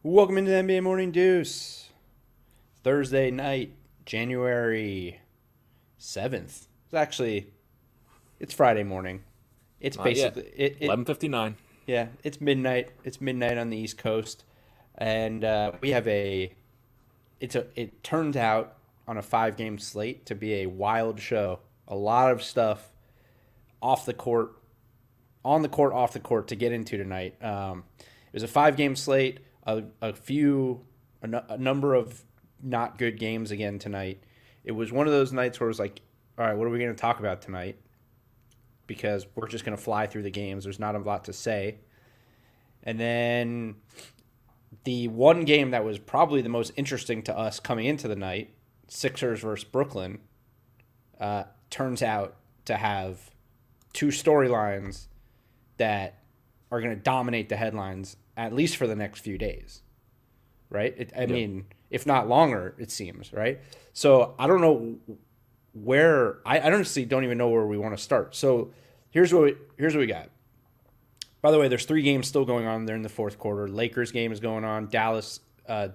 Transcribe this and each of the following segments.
Welcome into the NBA Morning Deuce. Thursday night, January 7th. It's Friday morning. It's Not yet. basically it 11:59. yeah, it's midnight. It's midnight on the East Coast. And we have it turns out on a 5 game slate to be a wild show. A lot of stuff off the court, on the court, off the court to get into tonight. It was a 5 game slate, a number of not good games again tonight. It was one of those nights where it was like, all right, what are we going to talk about tonight? Because we're just going to fly through the games. There's not a lot to say. And then the one game that was probably the most interesting to us coming into the night, Sixers versus Brooklyn, turns out to have two storylines that are going to dominate the headlines at least for the next few days, right? I mean, if not longer, it seems, right? So I don't know I honestly don't even know where we want to start. So here's what we got. By the way, there's 3 games still going on there in the fourth quarter. Lakers game is going on, Dallas,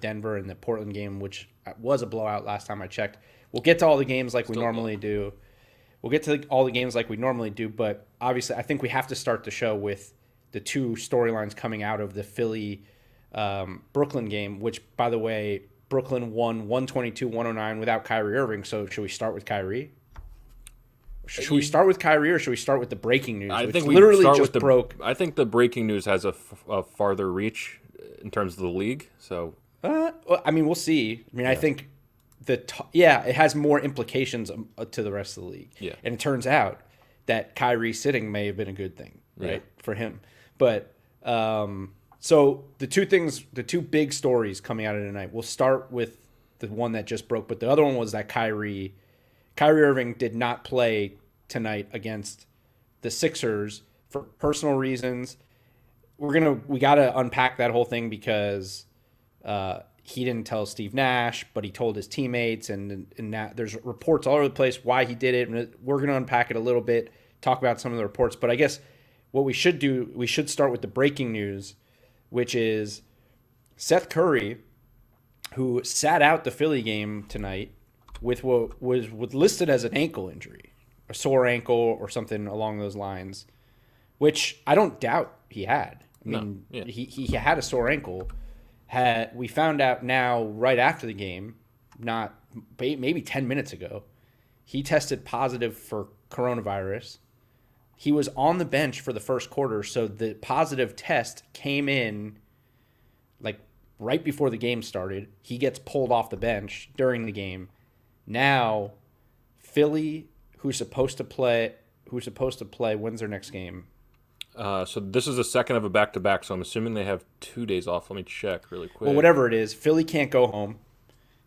Denver, and the Portland game, which was a blowout last time I checked. We'll get to all the games like we normally do. We'll get to all the games like we normally do, but obviously I think we have to start the show with the two storylines coming out of the Philly Brooklyn game, which, by the way, Brooklyn won 122-109 without Kyrie Irving. So should we start with Kyrie? Should we start with Kyrie or should we start with the breaking news? I which think we literally start just with broke. I think the breaking news has a farther reach in terms of the league. So Well, I mean, we'll see. I mean, I think it has more implications to the rest of the league. Yeah. And it turns out that Kyrie sitting may have been a good thing, right, for him. But so the two big stories coming out of tonight. We'll start with the one that just broke, but the other one was that Kyrie Irving did not play tonight against the Sixers for personal reasons. We got to unpack that whole thing because he didn't tell Steve Nash, but he told his teammates, and that there's reports all over the place why he did it. And we're going to unpack it a little bit, talk about some of the reports. But I guess what we should start with the breaking news, which is Seth Curry, who sat out the Philly game tonight with what was listed as an ankle injury, a sore ankle or something along those lines, which I don't doubt he had. I mean, he had a sore ankle. We found out now right after the game, not maybe 10 minutes ago, he tested positive for coronavirus. He was on the bench for the first quarter, so the positive test came in like right before the game started. He gets pulled off the bench during the game. Now, Philly, who's supposed to play, when's their next game? so this is the second of a back-to-back, so I'm assuming they have 2 days off. Let me check really quick. Well, whatever it is, Philly can't go home.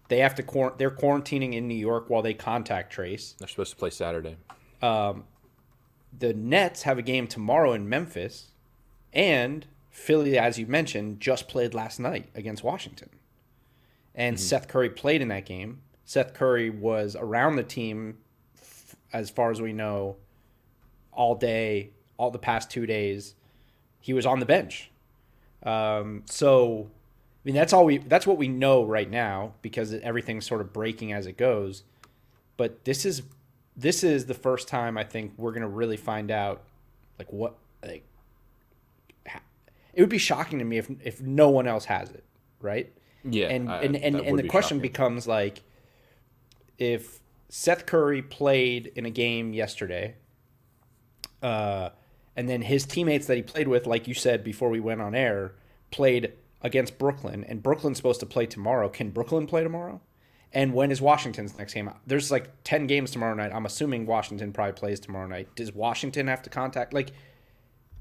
They have to they're quarantining in New York while they contact trace. They're supposed to play Saturday. The Nets have a game tomorrow in Memphis, and Philly, as you mentioned, just played last night against Washington. And Seth Curry played in that game. Seth Curry was around the team, as far as we know, all day, all the past 2 days. He was on the bench. So, I mean, that's what we know right now because everything's sort of breaking as it goes. But this is the first time I think we're gonna really find out, it would be shocking to me if no one else has it, right? Yeah, and the question becomes like, if Seth Curry played in a game yesterday, and then his teammates that he played with, like you said before we went on air, played against Brooklyn, and Brooklyn's supposed to play tomorrow. Can Brooklyn play tomorrow? And when is Washington's next game? There's like 10 games tomorrow night. I'm assuming Washington probably plays tomorrow night. Does Washington have to contact? Like,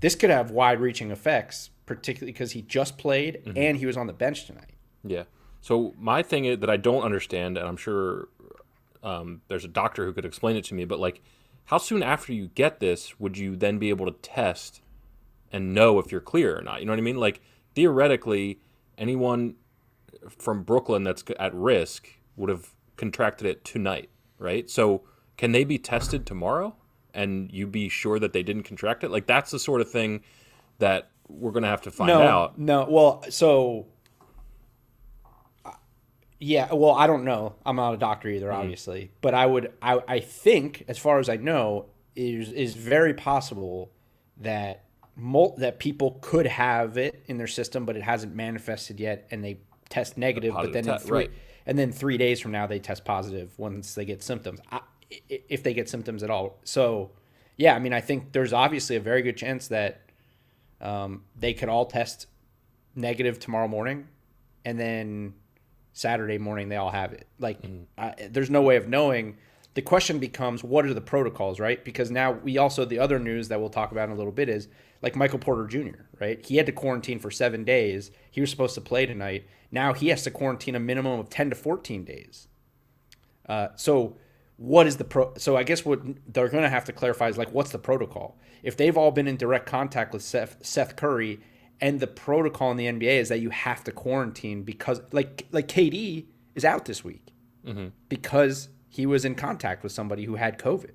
this could have wide-reaching effects, particularly because he just played and he was on the bench tonight. Yeah. So my thing is that I don't understand, and I'm sure there's a doctor who could explain it to me, but like, how soon after you get this would you then be able to test and know if you're clear or not? You know what I mean? Like, theoretically, anyone from Brooklyn that's at risk would have contracted it tonight, right? So can they be tested tomorrow and you be sure that they didn't contract it? Like, that's the sort of thing that we're going to have to find out. No. Well, so Yeah, well, I don't know. I'm not a doctor either, obviously, but I think, as far as I know, is very possible that that people could have it in their system, but it hasn't manifested yet, and they test negative. But Positive then test, right? and then 3 days from now they test positive once they get symptoms, if they get symptoms at all. So, yeah, I mean, I think there's obviously a very good chance that they could all test negative tomorrow morning, and then Saturday morning they all have it. Like, there's no way of knowing. The question becomes, what are the protocols, right? Because now the other news that we'll talk about in a little bit is like Michael Porter Jr., right? He had to quarantine for 7 days. He was supposed to play tonight. Now he has to quarantine a minimum of 10 to 14 days. So what is so I guess what they're going to have to clarify is like, what's the protocol? If they've all been in direct contact with Seth Curry, and the protocol in the NBA is that you have to quarantine because like KD is out this week because he was in contact with somebody who had COVID.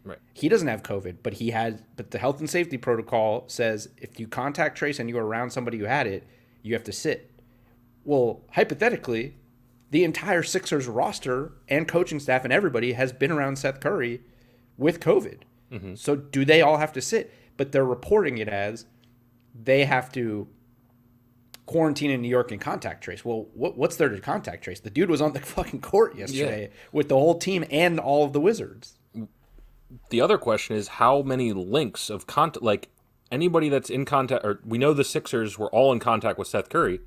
Right. He doesn't have COVID, but but the health and safety protocol says if you contact trace and you are around somebody who had it, you have to sit. Well, hypothetically, the entire Sixers roster and coaching staff and everybody has been around Seth Curry with COVID. So do they all have to sit? But they're reporting it as they have to quarantine in New York and contact trace. Well, what's there to contact trace? The dude was on the fucking court yesterday with the whole team and all of the Wizards. The other question is how many links of contact, like anybody that's in contact, or we know the Sixers were all in contact with Seth Curry.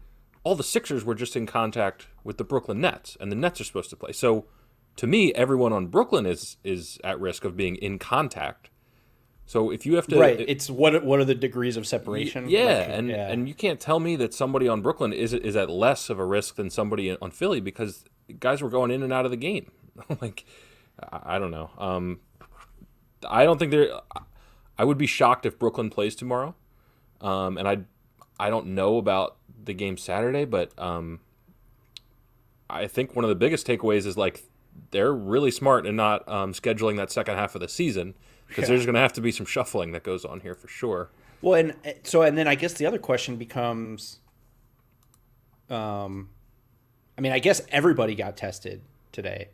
All the Sixers were just in contact with the Brooklyn Nets, and the Nets are supposed to play. So to me, everyone on Brooklyn is at risk of being in contact. So if you have to, right, it's what are the degrees of separation? And you can't tell me that somebody on Brooklyn is at less of a risk than somebody on Philly because guys were going in and out of the game. Like, I don't know. I don't think I would be shocked if Brooklyn plays tomorrow, and I don't know about the game Saturday, but I think one of the biggest takeaways is like they're really smart in not scheduling that second half of the season. Because there's going to have to be some shuffling that goes on here for sure. Well, and then I guess the other question becomes, I mean, I guess everybody got tested today,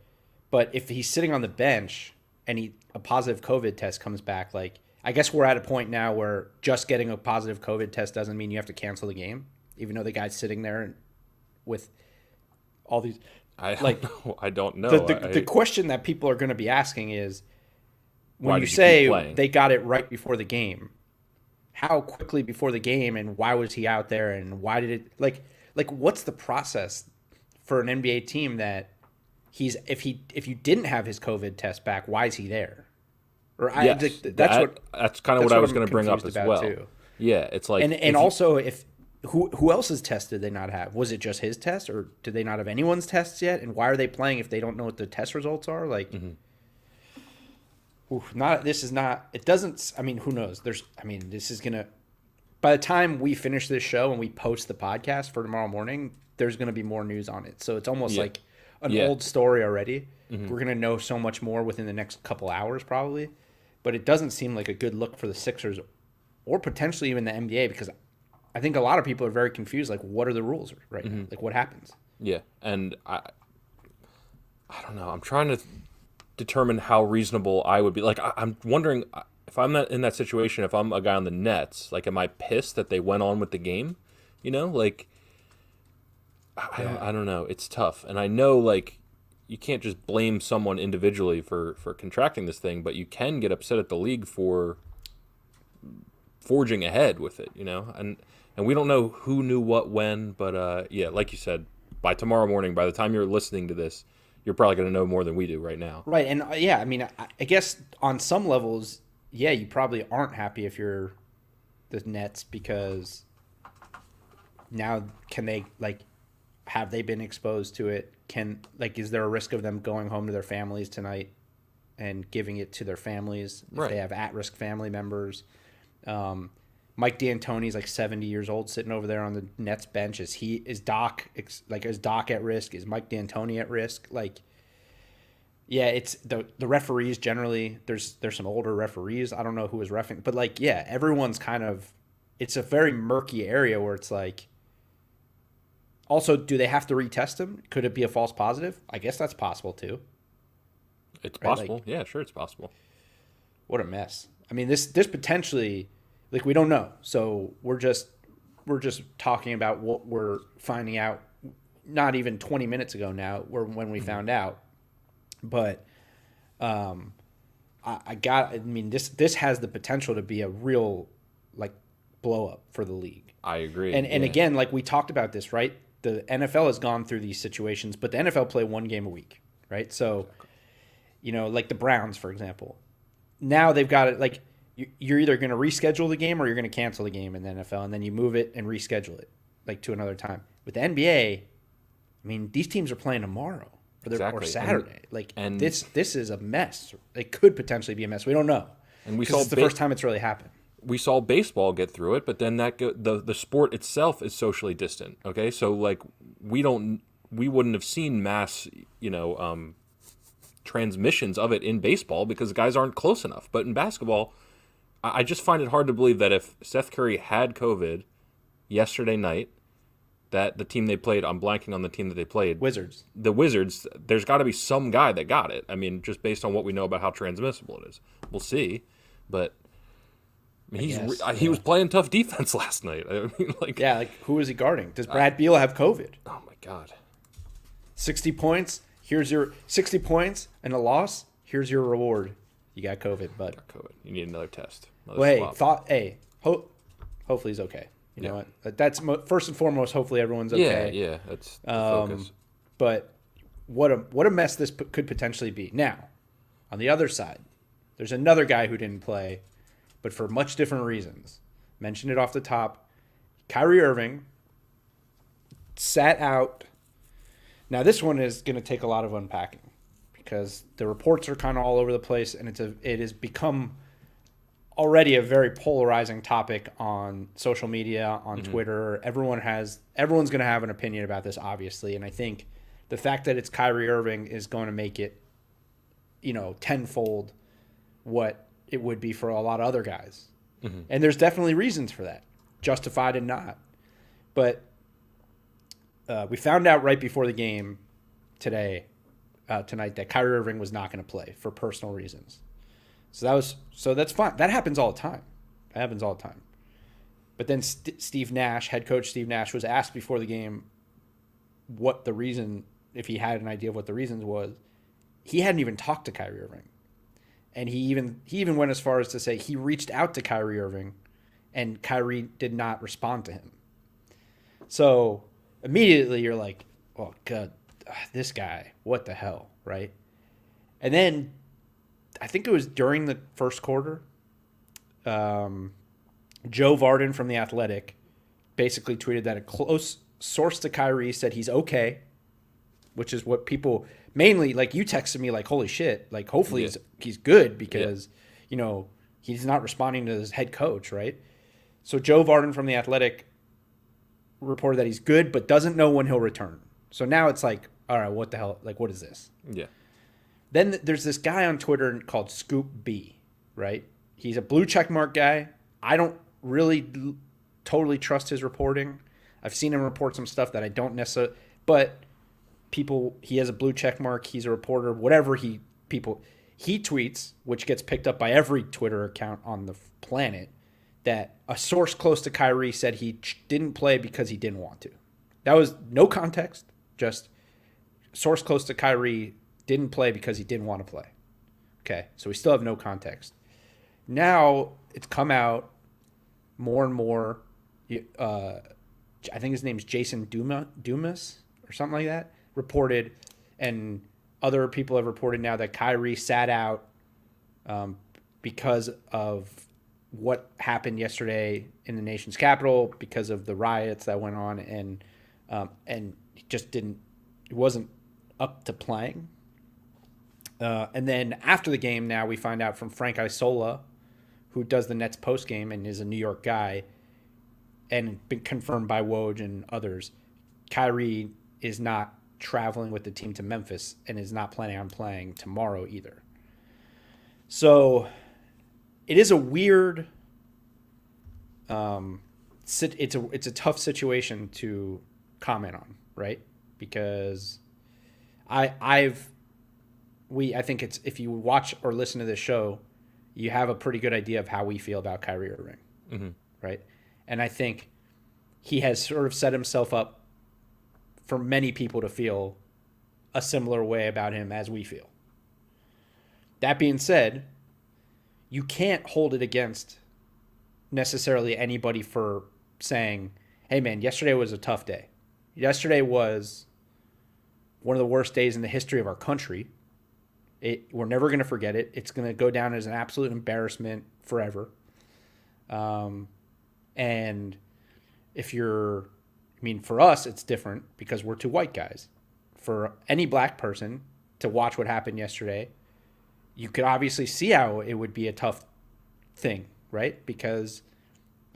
but if he's sitting on the bench and a positive COVID test comes back, like, I guess we're at a point now where just getting a positive COVID test doesn't mean you have to cancel the game, even though the guy's sitting there with all these. I don't know. The question that people are going to be asking is, when you say they got it right before the game, how quickly before the game, and why was he out there, and why did it like what's the process for an NBA team that if you didn't have his COVID test back, why is he there? Or that's kind of what I was going to bring up as well. Too. Yeah, it's like and also if who else's test did they not have? Was it just his test, or did they not have anyone's tests yet? And why are they playing if they don't know what the test results are? Like. It doesn't, I mean, who knows? This is going to, by the time we finish this show and we post the podcast for tomorrow morning, there's going to be more news on it. So it's almost like an old story already. We're going to know so much more within the next couple hours probably, but it doesn't seem like a good look for the Sixers or potentially even the NBA, because I think a lot of people are very confused. Like, what are the rules right now? Like, what happens? Yeah. And I don't know. I'm trying to determine how reasonable I would be. Like, I'm wondering if I'm not in that situation, if I'm a guy on the Nets, like, am I pissed that they went on with the game? You know, like, I don't know. It's tough. And I know, like, you can't just blame someone individually for contracting this thing, but you can get upset at the league for forging ahead with it, you know? And we don't know who knew what when, but yeah, like you said, by tomorrow morning, by the time you're listening to this, you're probably going to know more than we do right now. Right. And yeah, I mean, I guess on some levels, yeah, you probably aren't happy if you're the Nets, because now can they, like, have they been exposed to it? Is there a risk of them going home to their families tonight and giving it to their families if they have at-risk family members? Mike D'Antoni's like 70 years old, sitting over there on the Nets bench. Is Doc at risk? Is Mike D'Antoni at risk? Like, yeah, it's the referees generally. There's some older referees. I don't know who was reffing, but like, yeah, everyone's kind of. It's a very murky area where it's like, Also, do they have to retest him? Could it be a false positive? I guess that's possible too. It's Right? possible. Like, Yeah, sure, it's possible. what a mess. I mean, this potentially, like, we don't know. So we're just talking about what we're finding out. Not even 20 minutes ago now, when we found out. But I mean, this has the potential to be a real, like, blow up for the league. I agree. And again, like, we talked about this, right? The NFL has gone through these situations, but the NFL play one game a week, right? So, you know, like the Browns, for example. Now they've got it, like, you're either going to reschedule the game or you're going to cancel the game in the NFL, and then you move it and reschedule it, like, to another time. With the NBA, I mean, these teams are playing tomorrow or Saturday. And this is a mess. It could potentially be a mess. We don't know. And it's the first time it's really happened. We saw baseball get through it, but then the sport itself is socially distant. Okay, so like we wouldn't have seen mass, transmissions of it in baseball because guys aren't close enough. But in basketball, I just find it hard to believe that if Seth Curry had COVID yesterday night, that the team they played, I'm blanking on the team that they played. Wizards. The Wizards, there's got to be some guy that got it. I mean, just based on what we know about how transmissible it is. We'll see. But I mean, he was playing tough defense last night. I mean, who is he guarding? Does Brad Beal have COVID? Oh, my God. 60 points. Here's your 60 points and a loss. Here's your reward. You got COVID, bud. You need another test. Hopefully he's okay. You know what? That's first and foremost. Hopefully everyone's okay. Yeah, that's the focus. But what a mess this could potentially be. Now, on the other side, there's another guy who didn't play, but for much different reasons. Mentioned it off the top. Kyrie Irving sat out. Now, this one is going to take a lot of unpacking because the reports are kind of all over the place, and it has become already a very polarizing topic on social media, on Twitter. Everyone's going to have an opinion about this, obviously, and I think the fact that it's Kyrie Irving is going to make it, tenfold what it would be for a lot of other guys. Mm-hmm. And there's definitely reasons for that, justified and not. But we found out right before the game tonight, that Kyrie Irving was not going to play for personal reasons. So that's fine. That happens all the time. But then Steve Nash, head coach Steve Nash, was asked before the game what the reason, if he had an idea of what the reasons was. He hadn't even talked to Kyrie Irving. And he even went as far as to say he reached out to Kyrie Irving and Kyrie did not respond to him. So immediately you're like, oh, God, this guy, what the hell, right? And then I think it was during the first quarter, Joe Varden from The Athletic basically tweeted that a close source to Kyrie said he's okay, which is what people mainly, like, you texted me like, holy shit, like, hopefully he's good because, he's not responding to his head coach, right? So Joe Varden from The Athletic reported that he's good but doesn't know when he'll return. So now it's like, all right, what the hell? Like, what is this? Yeah. Then there's this guy on Twitter called Scoop B, right? He's a blue checkmark guy. I don't really totally trust his reporting. I've seen him report some stuff that I don't necessarily, but he has a blue checkmark. He's a reporter, whatever he tweets, which gets picked up by every Twitter account on the planet, that a source close to Kyrie said he didn't play because he didn't want to. That was no context, just source close to Kyrie didn't play because he didn't want to play. Okay, so we still have no context. Now it's come out more and more. I think his name's Jason Dumas or something like that, reported, and other people have reported now that Kyrie sat out because of what happened yesterday in the nation's capital, because of the riots that went on, and he just wasn't up to playing. And then after the game, now we find out from Frank Isola, who does the Nets postgame and is a New York guy, and been confirmed by Woj and others, Kyrie is not traveling with the team to Memphis and is not planning on playing tomorrow either. So it is a weird, it's a tough situation to comment on, right? Because I think it's, if you watch or listen to this show, you have a pretty good idea of how we feel about Kyrie Irving, right? And I think he has sort of set himself up for many people to feel a similar way about him as we feel. That being said, you can't hold it against necessarily anybody for saying, hey man, yesterday was a tough day. Yesterday was one of the worst days in the history of our country. We're never going to forget it. It's going to go down as an absolute embarrassment forever. And for us, it's different because we're two white guys. For any black person to watch what happened yesterday, you could obviously see how it would be a tough thing, right? Because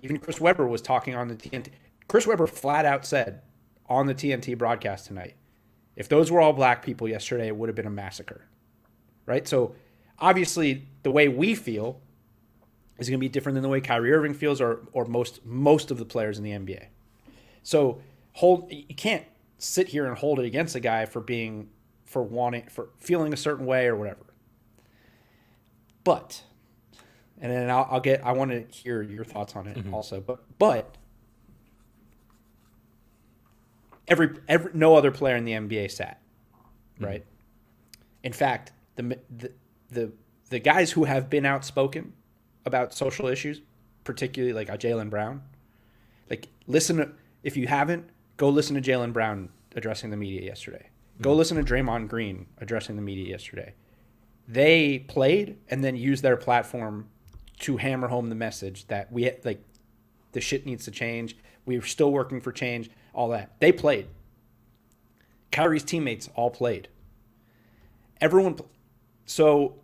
even Chris Webber was talking on the TNT. Chris Webber flat out said on the TNT broadcast tonight, if those were all black people yesterday, it would have been a massacre, right? So obviously the way we feel is going to be different than the way Kyrie Irving feels or most of the players in the NBA. So you can't sit here and hold it against a guy for feeling a certain way or whatever. But, and then I want to hear your thoughts on it also. But no other player in the NBA sat, right? In fact, the guys who have been outspoken about social issues, particularly like Jaylen Brown, if you haven't, go listen to Jaylen Brown addressing the media yesterday. Go listen to Draymond Green addressing the media yesterday. They played and then used their platform to hammer home the message that the shit needs to change. We're still working for change, all that. They played. Kyrie's teammates all played. So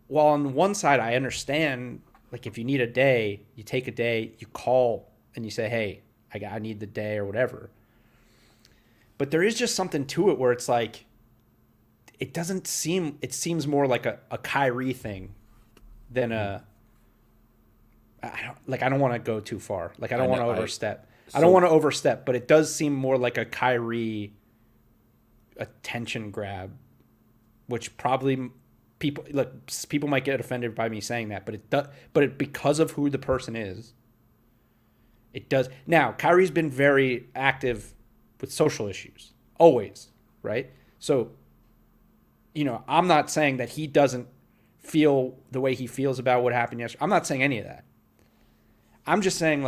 while on one side I understand, if you need a day, you take a day, you call and you say, hey, I need the day or whatever. But there is just something to it where it's it seems more like a Kyrie thing than I don't want to go too far. I don't want to overstep. I don't want to overstep, but it does seem more like a Kyrie attention grab, which probably people might get offended by me saying that, but because of who the person is, it does. Now, Kyrie's been very active with social issues, always, right? So, I'm not saying that he doesn't feel the way he feels about what happened yesterday. I'm not saying any of that. I'm just saying,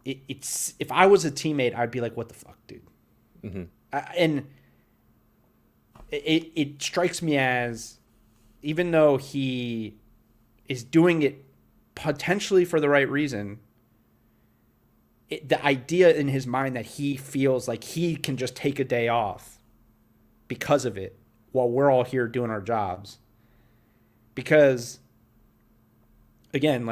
it's if I was a teammate, I'd be like, what the fuck, dude? And it strikes me as, even though he is doing it potentially for the right reason, the idea in his mind that he feels like he can just take a day off because of it while we're all here doing our jobs. Because, again,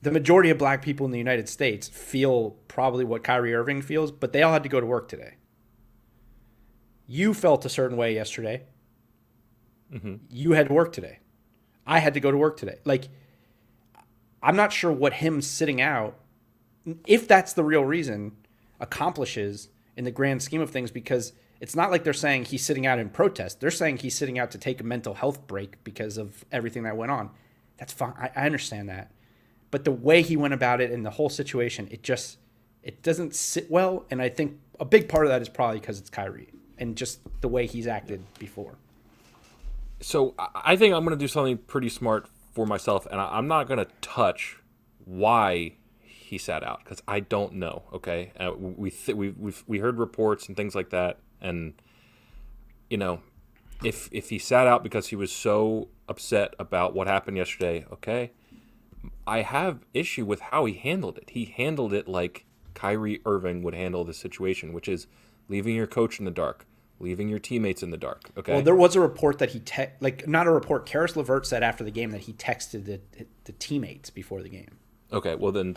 the majority of black people in the United States feel probably what Kyrie Irving feels, but they all had to go to work today. You felt a certain way yesterday. You had to work today. I had to go to work today. I'm not sure what him sitting out, if that's the real reason, accomplishes in the grand scheme of things, because it's not like they're saying he's sitting out in protest. They're saying he's sitting out to take a mental health break because of everything that went on. That's fine. I understand that. But the way he went about it and the whole situation, it doesn't sit well. And I think a big part of that is probably because it's Kyrie and just the way he's acted before. So I think I'm going to do something pretty smart for myself, and I'm not going to touch why he sat out because I don't know. Okay, we heard reports and things like that, and if he sat out because he was so upset about what happened yesterday, okay, I have issue with how he handled it. He handled it like Kyrie Irving would handle the situation, which is leaving your coach in the dark, leaving your teammates in the dark. Okay. Well, there was a report that not a report. Caris Levert said after the game that he texted the teammates before the game. Okay. Well, then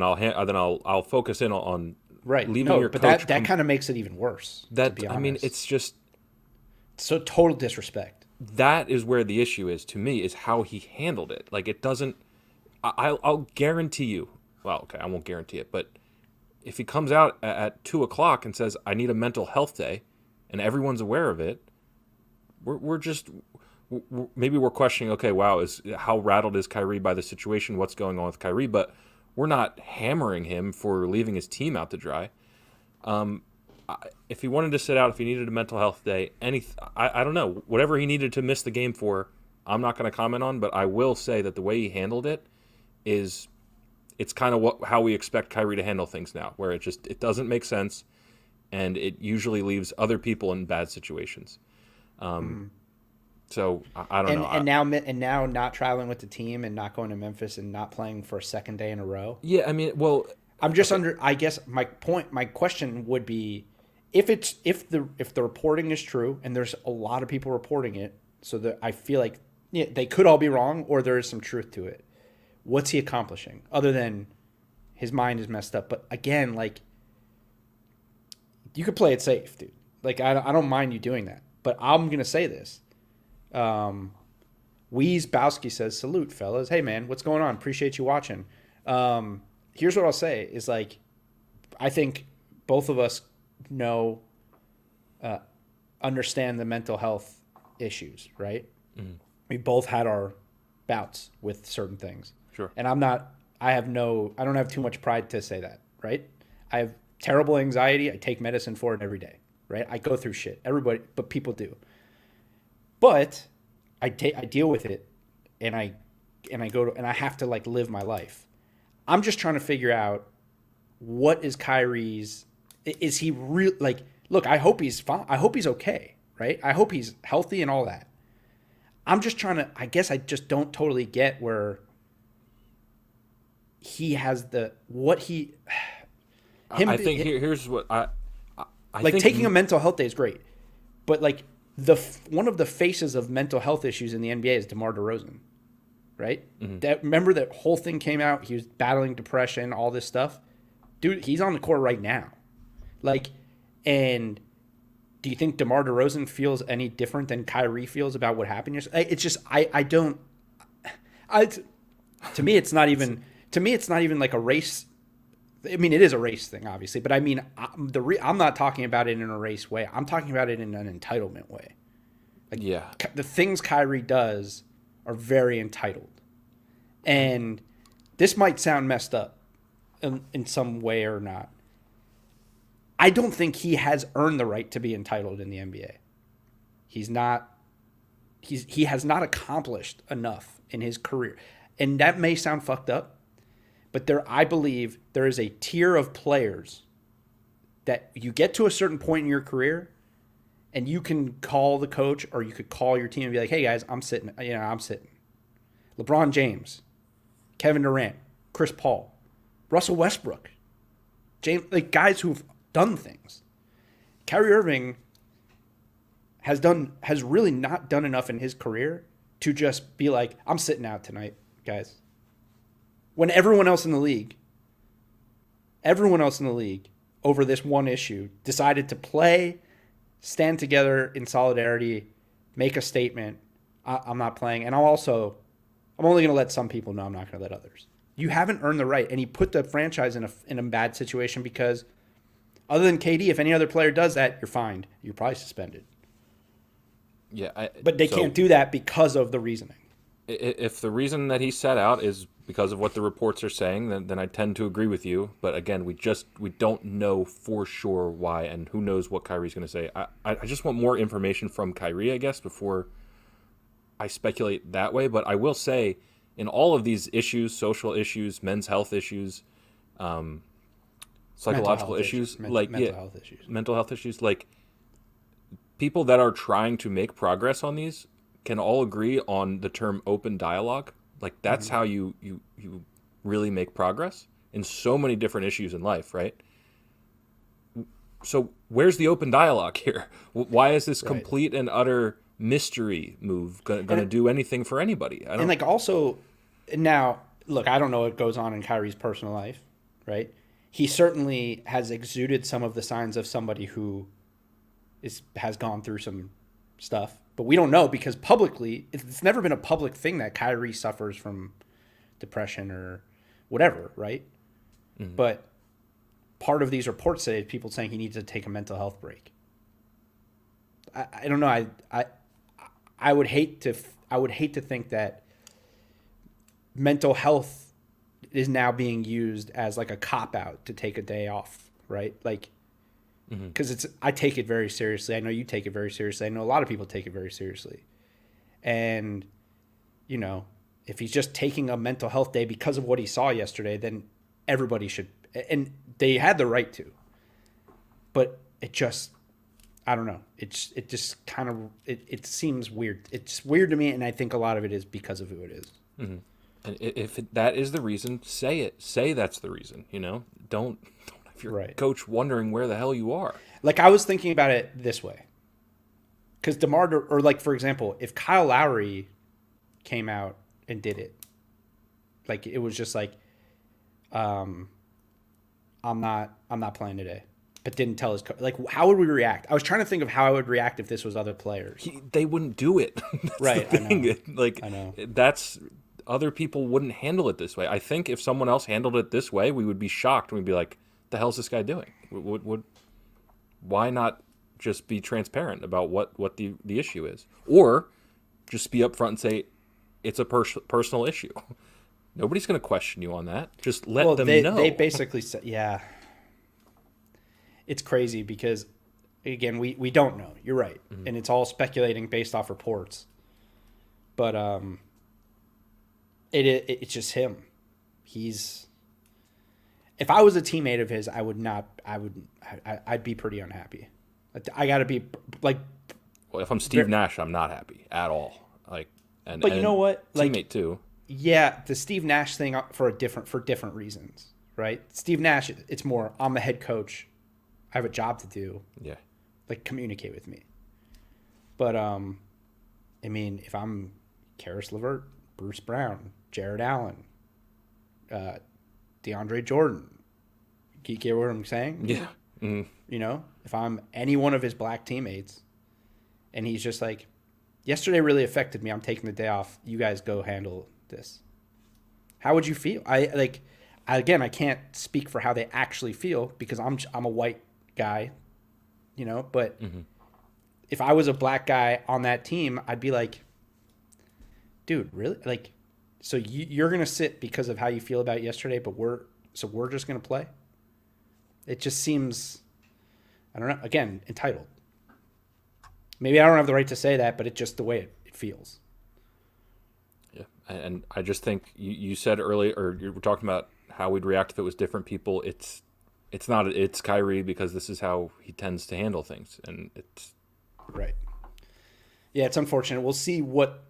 I'll focus in on right. Leaving your but coach. that kind of makes it even worse. To be honest. I mean, it's just so total disrespect. That is where the issue is to me, is how he handled it. It doesn't. I'll guarantee you, well, okay, I won't guarantee it, but if he comes out at 2:00 and says, I need a mental health day, and everyone's aware of it, maybe we're questioning, okay, wow, how rattled is Kyrie by the situation? What's going on with Kyrie? But we're not hammering him for leaving his team out to dry. If he wanted to sit out, if he needed a mental health day, I don't know, whatever he needed to miss the game for, I'm not going to comment on, but I will say that the way he handled it it's kind of how we expect Kyrie to handle things now, where it doesn't make sense, and it usually leaves other people in bad situations. So I don't know. And now not traveling with the team and not going to Memphis and not playing for a second day in a row. Yeah, I mean, well, I'm just I guess my question would be, if the reporting is true, and there's a lot of people reporting it, so that I feel like they could all be wrong, or there is some truth to it. What's he accomplishing other than his mind is messed up? But again, like, you could play it safe, dude. Like, I don't mind you doing that, but I'm gonna say this. Weez Bowski says, salute, fellas. Hey, man, what's going on? Appreciate you watching. Here's what I'll say is, like, I think both of us understand the mental health issues, right? Mm-hmm. We both had our bouts with certain things. Sure. And I don't have too much pride to say that, right? I have terrible anxiety. I take medicine for it every day, right? I go through shit. Everybody, but people do. But I deal with it, and I have to, like, live my life. I'm just trying to figure out, what is Kyrie's? Is he real? Like, look, I hope he's fine. I hope he's okay, right? I hope he's healthy and all that. I'm just trying to. I guess I just don't totally get where he has here's what I like think taking a mental health day is great, but, like, one of the faces of mental health issues in the NBA is DeMar DeRozan, right? Mm-hmm. Remember that whole thing came out? He was battling depression, all this stuff. Dude, he's on the court right now. Like, and do you think DeMar DeRozan feels any different than Kyrie feels about what happened yesterday? It's just, to me, it's not even like a race. I mean, it is a race thing, obviously, but I mean, I'm not talking about it in a race way. I'm talking about it in an entitlement way. Like, yeah, the things Kyrie does are very entitled, and this might sound messed up in some way or not. I don't think he has earned the right to be entitled in the NBA. He has not accomplished enough in his career, and that may sound fucked up. But I believe there is a tier of players that you get to a certain point in your career, and you can call the coach, or you could call your team and be like, "Hey guys, I'm sitting. I'm sitting." LeBron James, Kevin Durant, Chris Paul, Russell Westbrook, like, guys who've done things. Kyrie Irving has really not done enough in his career to just be like, "I'm sitting out tonight, guys." When everyone else in the league over this one issue decided to play, stand together in solidarity, make a statement, I'm not playing. And I'm only going to let some people know, I'm not going to let others. You haven't earned the right. And he put the franchise in a bad situation, because other than KD, if any other player does that, you're fined. You're probably suspended. Yeah. But they can't do that because of the reasoning. If the reason that he sat out is because of what the reports are saying, then I tend to agree with you. But again, we don't know for sure why, and who knows what Kyrie's going to say. I just want more information from Kyrie, I guess, before I speculate that way. But I will say, in all of these issues, social issues, men's health issues, psychological issues, mental health issues, like, people that are trying to make progress on these can all agree on the term open dialogue. Like, that's how you really make progress in so many different issues in life, right? So where's the open dialogue here? Why is this complete and utter mystery move going to do anything for anybody? And, like, also, now, look, I don't know what goes on in Kyrie's personal life, right? He certainly has exuded some of the signs of somebody who has gone through some stuff. But we don't know, because publicly, it's never been a public thing that Kyrie suffers from depression or whatever, right? But part of these reports say people saying he needs to take a mental health break. I don't know. I would hate to think that mental health is now being used as like a cop out to take a day off, right? Like, because I take it very seriously. I know you take it very seriously. I know a lot of people take it very seriously. And, you know, if he's just taking a mental health day because of what he saw yesterday, then everybody should, and they had the right to. But it just, I don't know. It just kind of, it seems weird. It's weird to me, and I think a lot of it is because of who it is. Mm-hmm. And if that is the reason, say it. Say that's the reason, you know? Don't have your coach wondering where the hell you are. Like, I was thinking about it this way. Because or like, for example, if Kyle Lowry came out and did it, like, it was just like, I'm not playing today, but didn't tell his coach. Like, how would we react? I was trying to think of how I would react if this was other players. They wouldn't do it. Right, I know. Like, I know. That's... Other people wouldn't handle it this way. I think if someone else handled it this way, we would be shocked. We'd be like, the hell's this guy doing? Why not just be transparent about what the issue is? Or just be upfront and say, it's a personal issue. Nobody's going to question you on that. Just let them know. They basically said, yeah. It's crazy because, again, we don't know. You're right. Mm-hmm. And it's all speculating based off reports. But it's just him. If I was a teammate of his, I'd be pretty unhappy. I got to be like, well, if I'm Steve Nash, I'm not happy at all. Like, but you know what? Teammate like, too. Yeah, the Steve Nash thing for different reasons, right? Steve Nash, it's more, I'm the head coach. I have a job to do. Yeah. Like, communicate with me. But I mean, if I'm Caris Levert, Bruce Brown, Jared Allen, DeAndre Jordan. You get what I'm saying? Yeah. Mm-hmm. You know, if I'm any one of his black teammates and he's just like, yesterday really affected me. I'm taking the day off. You guys go handle this. How would you feel? I can't speak for how they actually feel because I'm a white guy, you know, but if I was a black guy on that team, I'd be like, dude, really? Like, so you're going to sit because of how you feel about yesterday, but we're just going to play? It just seems, I don't know, again, entitled. Maybe I don't have the right to say that, but it's just the way it feels. Yeah, and I just think you said earlier, or you were talking about how we'd react if it was different people. It's not. It's Kyrie because this is how he tends to handle things, and it's... Right. Yeah, it's unfortunate. We'll see what...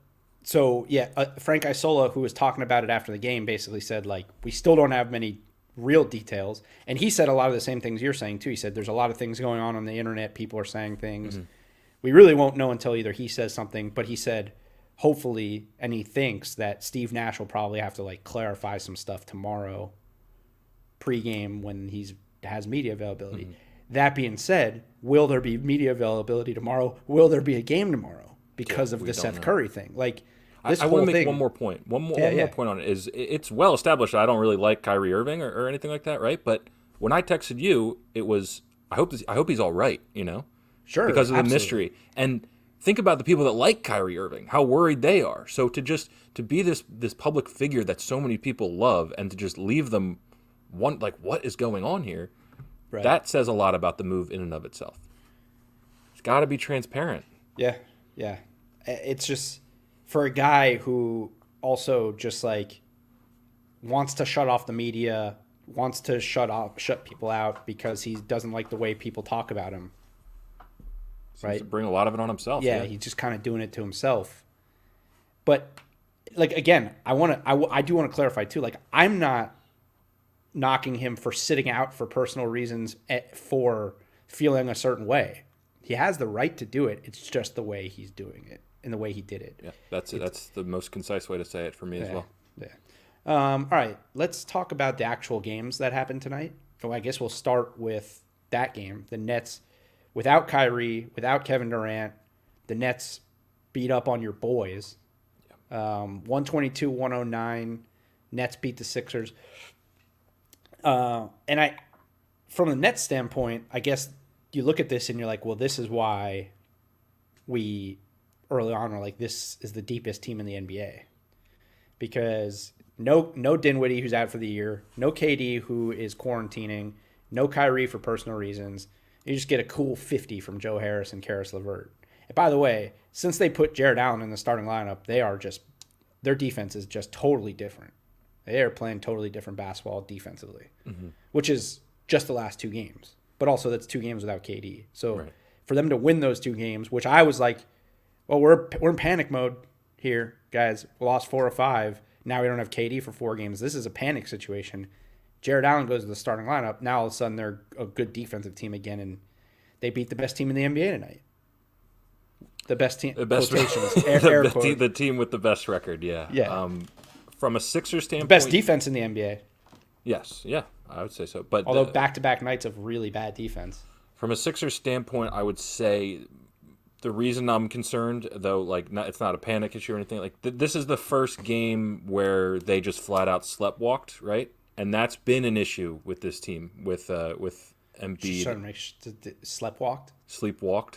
So, yeah, Frank Isola, who was talking about it after the game, basically said, like, we still don't have many real details. And he said a lot of the same things you're saying, too. He said there's a lot of things going on the internet. People are saying things. Mm-hmm. We really won't know until either he says something, but he said, hopefully, and he thinks that Steve Nash will probably have to, like, clarify some stuff tomorrow pregame when he has media availability. Mm-hmm. That being said, will there be media availability tomorrow? Will there be a game tomorrow because of the Seth Curry thing? Like, I want to make one more point. One more point on it is it's well established that I don't really like Kyrie Irving or anything like that, right? But when I texted you, it was I hope he's all right, you know? Sure. Because of the mystery. And think about the people that like Kyrie Irving, how worried they are. So to be this public figure that so many people love and to just leave them like, what is going on here? Right. That says a lot about the move in and of itself. It's got to be transparent. Yeah. Yeah. It's just for a guy who also just like wants to shut off the media, wants to shut people out because he doesn't like the way people talk about him. Seems to bring a lot of it on himself. Yeah, he's just kind of doing it to himself. But like, again, I do want to clarify too. Like, I'm not knocking him for sitting out for personal reasons for feeling a certain way. He has the right to do it. It's just the way he's doing it and the way he did it. Yeah, that's it. That's the most concise way to say it for me as well. Yeah. All right, let's talk about the actual games that happened tonight. So I guess we'll start with that game. The Nets, without Kyrie, without Kevin Durant, the Nets beat up on your boys. 122-109. Nets beat the Sixers. And from the Nets standpoint, I guess you look at this and you're like, well, this is why we early on were like, this is the deepest team in the NBA. Because no Dinwiddie, who's out for the year, no KD, who is quarantining, no Kyrie for personal reasons. You just get a cool 50 from Joe Harris and Caris Levert. And by the way, since they put Jared Allen in the starting lineup, their defense is just totally different. They are playing totally different basketball defensively, which is just the last 2 games. But also that's 2 games without KD. So for them to win those 2 games, which I was like, well, we're in panic mode here, guys. We lost 4 or 5. Now we don't have KD for 4 games. This is a panic situation. Jared Allen goes to the starting lineup. Now all of a sudden they're a good defensive team again, and they beat the best team in the NBA tonight. The best team. The team with the best record. Yeah. Yeah. From a Sixers standpoint, best defense in the NBA. Yes. Yeah, I would say so. But although back-to-back nights of really bad defense. From a Sixers standpoint, I would say the reason I'm concerned, though, like it's not a panic issue or anything. Like this is the first game where they just flat out sleptwalked, right? And that's been an issue with this team with Embiid. Sleptwalked? Sleepwalked?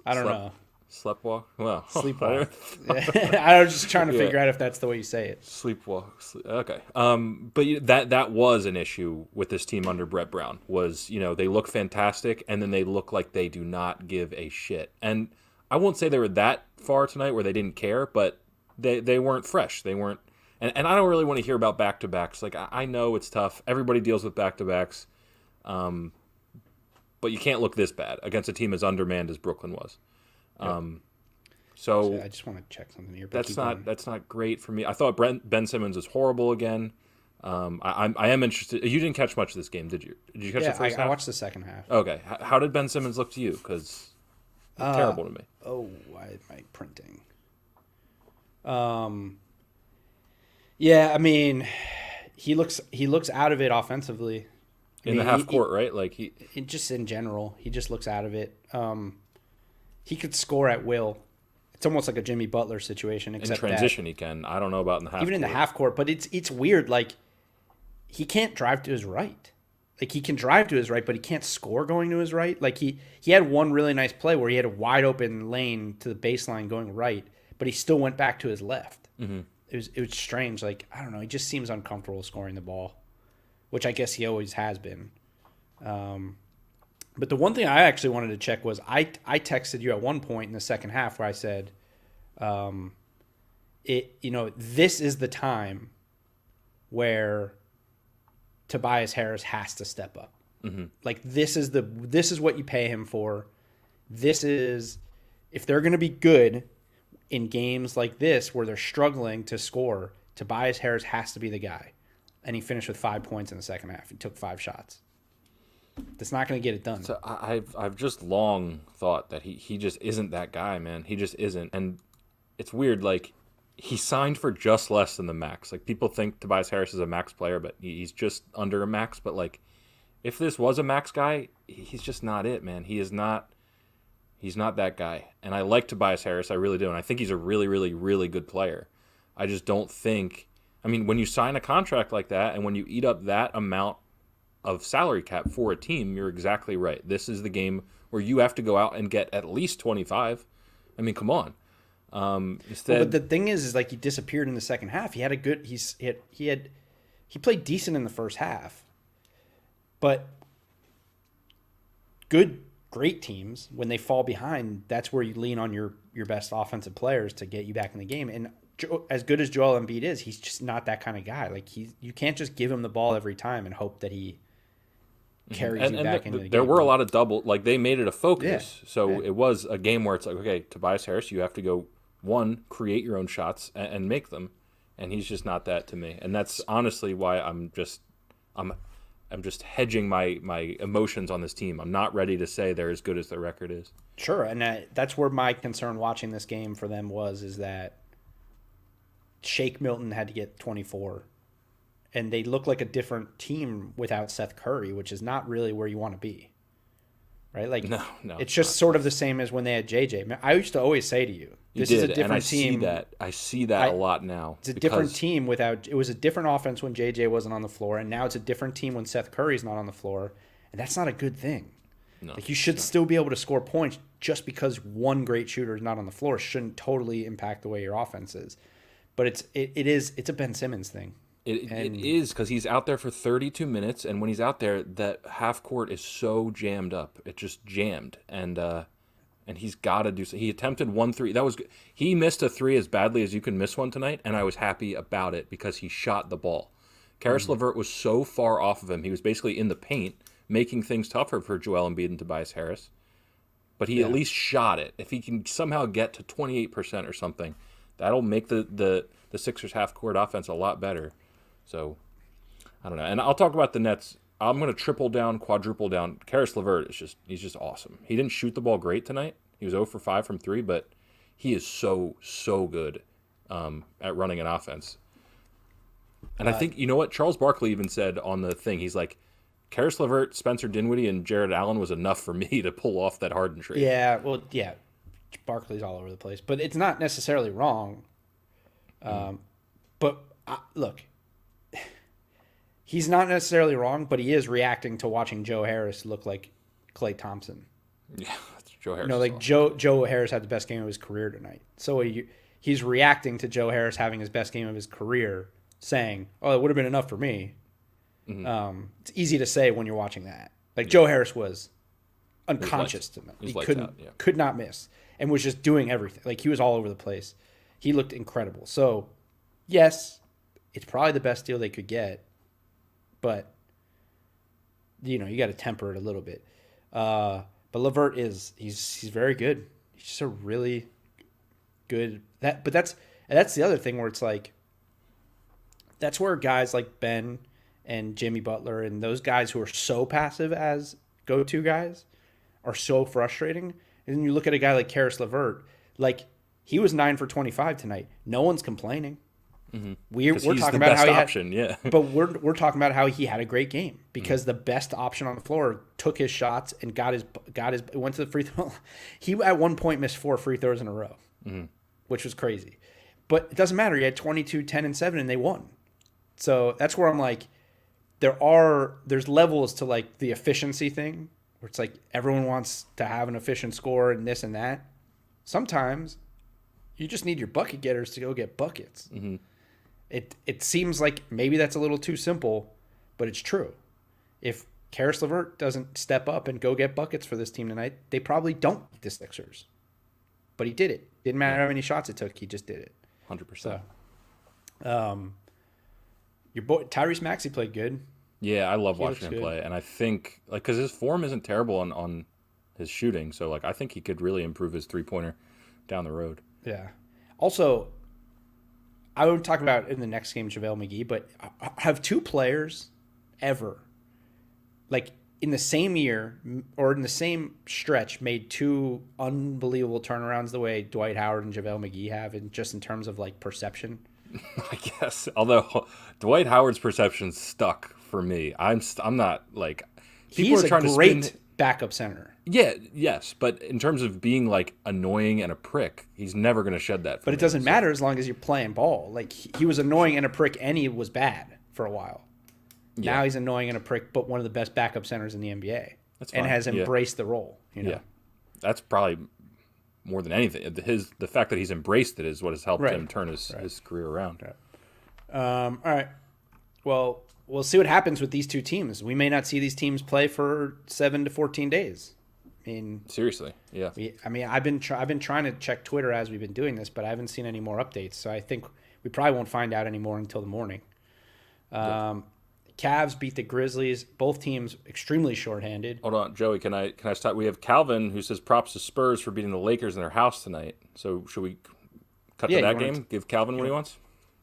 I don't know. Sleptwalk? Well, sleepwalk. I was just trying to figure out if that's the way you say it. Sleepwalk. Okay. But that was an issue with this team under Brett Brown. Was they look fantastic and then they look like they do not give a shit. And I won't say they were that far tonight where they didn't care, but they weren't fresh. They weren't. And I don't really want to hear about back-to-backs. Like I know it's tough. Everybody deals with back-to-backs. But you can't look this bad against a team as undermanned as Brooklyn was. So I just want to check something here. That's not great for me. I thought Ben Simmons was horrible again. I am interested. You didn't catch much of this game, did you? Did you catch the first half? I watched the second half. Okay. How did Ben Simmons look to you? Because terrible to me. Oh, why am I printing? Yeah, I mean, he looks out of it offensively. In the half court, right? Like he just in general, he just looks out of it. He could score at will. It's almost like a Jimmy Butler situation. Except in transition, he can. I don't know about in the half. Even in the half court, but it's weird. Like he can't drive to his right. Like he can drive to his right, but he can't score going to his right. Like he had one really nice play where he had a wide open lane to the baseline going right, but he still went back to his left. Mm-hmm. It was strange. Like I don't know. He just seems uncomfortable scoring the ball, which I guess he always has been. But the one thing I actually wanted to check was I texted you at one point in the second half where I said, this is the time where Tobias Harris has to step up. Mm-hmm. Like this is what you pay him for. This is if they're going to be good in games like this where they're struggling to score, Tobias Harris has to be the guy. And he finished with 5 points in the second half. He took 5 shots. That's not going to get it done. So I've just long thought that he just isn't that guy, man. He just isn't. And it's weird, like, he signed for just less than the max. Like, people think Tobias Harris is a max player, but he's just under a max. But, like, if this was a max guy, he's just not it, man. He's not that guy. And I like Tobias Harris, I really do. And I think he's a really, really, really good player. I just don't think... I mean, when you sign a contract like that and when you eat up that amount of salary cap for a team, you're exactly right. This is the game where you have to go out and get at least 25. I mean, come on. But the thing is like he disappeared in the second half. He had a good. He played decent in the first half, but great teams when they fall behind, that's where you lean on your best offensive players to get you back in the game. And as good as Joel Embiid is, he's just not that kind of guy. Like you can't just give him the ball every time and hope that he carries you back into the game. There were a lot of they made it a focus. Yeah. So it was a game where it's like, okay, Tobias Harris, you have to go, create your own shots and make them. And he's just not that to me. And that's honestly why I'm just hedging my emotions on this team. I'm not ready to say they're as good as their record is. Sure, and that's where my concern watching this game for them is that Shake Milton had to get 24. And they look like a different team without Seth Curry, which is not really where you want to be. Right? Like, no, it's just sort of the same as when they had JJ. I used to always say to you, This is a different and team. I see that a lot now. It's a different team without. It was a different offense when JJ wasn't on the floor, and now it's a different team when Seth Curry's not on the floor, and that's not a good thing. No, like you should still be able to score points just because one great shooter is not on the floor shouldn't totally impact the way your offense is. But it's a Ben Simmons thing. It is because he's out there for 32 minutes, and when he's out there, that half court is so jammed up. It just jammed, and he's got to do. He attempted 1 3. That was good. He missed a 3 as badly as you can miss one tonight, and I was happy about it because he shot the ball. Caris Levert was so far off of him; he was basically in the paint, making things tougher for Joel Embiid and Tobias Harris. But he at least shot it. If he can somehow get to 28% or something, that'll make the Sixers half court offense a lot better. So, I don't know. And I'll talk about the Nets. I'm going to triple down, quadruple down. Caris Levert he's just awesome. He didn't shoot the ball great tonight. He was 0 for 5 from 3, but he is so good at running an offense. And I think, you know what? Charles Barkley even said on the thing, he's like, Caris Levert, Spencer Dinwiddie, and Jared Allen was enough for me to pull off that Harden trade. Yeah, well, yeah. Barkley's all over the place. But it's not necessarily wrong. But look, he's not necessarily wrong, but he is reacting to watching Joe Harris look like Klay Thompson. Yeah, that's Joe Harris. No, like Joe Harris had the best game of his career tonight. So he's reacting to Joe Harris having his best game of his career, saying, "Oh, it would have been enough for me." Mm-hmm. It's easy to say when you're watching that. Like Joe Harris was unconscious to him. He could not miss, and was just doing everything. Like he was all over the place. He looked incredible. So, yes, it's probably the best deal they could get, but you got to temper it a little bit. But Levert he's very good. He's just a really good but that's the other thing where it's like that's where guys like Ben and Jimmy Butler and those guys who are so passive as go-to guys are so frustrating. And then you look at a guy like Caris Levert, like he was 9 for 25 tonight. No one's complaining. Mm-hmm. We're talking about how he had, but we're talking about how he had a great game because the best option on the floor took his shots and went to the free throw. He at one point missed 4 free throws in a row, which was crazy. But it doesn't matter. He had 22, 10, and 7, and they won. So that's where I'm like, there's levels to like the efficiency thing where it's like everyone wants to have an efficient score and this and that. Sometimes you just need your bucket getters to go get buckets. Mm-hmm. It seems like maybe that's a little too simple, but it's true. If Caris Levert doesn't step up and go get buckets for this team tonight, they probably don't beat the Sixers. But he did it. Didn't matter how many shots it took. He just did it. 100%. So, your boy Tyrese Maxey played good. Yeah, I love watching him play, and I think because his form isn't terrible on his shooting, so I think he could really improve his 3-pointer down the road. Yeah. Also, I would talk about in the next game JaVale McGee, but have 2 players ever, like in the same year or in the same stretch, made 2 unbelievable turnarounds the way Dwight Howard and JaVale McGee have, just in terms of like perception? I guess. Although Dwight Howard's perception stuck for me. I'm not like people are trying to great backup center. Yeah, yes, but in terms of being like annoying and a prick, he's never going to shed that. But it doesn't matter as long as you're playing ball. Like he was annoying and a prick, and he was bad for a while. Yeah. Now he's annoying and a prick, but one of the best backup centers in the NBA, and has embraced the role. Yeah, that's probably more than anything. The fact that he's embraced it is what has helped him turn his career around. Right. All right. Well, we'll see what happens with these 2 teams. We may not see these teams play for 7 to 14 days. I mean, seriously, yeah. I've been trying to check Twitter as we've been doing this, but I haven't seen any more updates. So I think we probably won't find out any more until the morning. Cavs beat the Grizzlies. Both teams extremely shorthanded. Hold on, Joey. Can I stop? We have Calvin who says props to Spurs for beating the Lakers in their house tonight. So should we cut to that game? Give Calvin what he wants.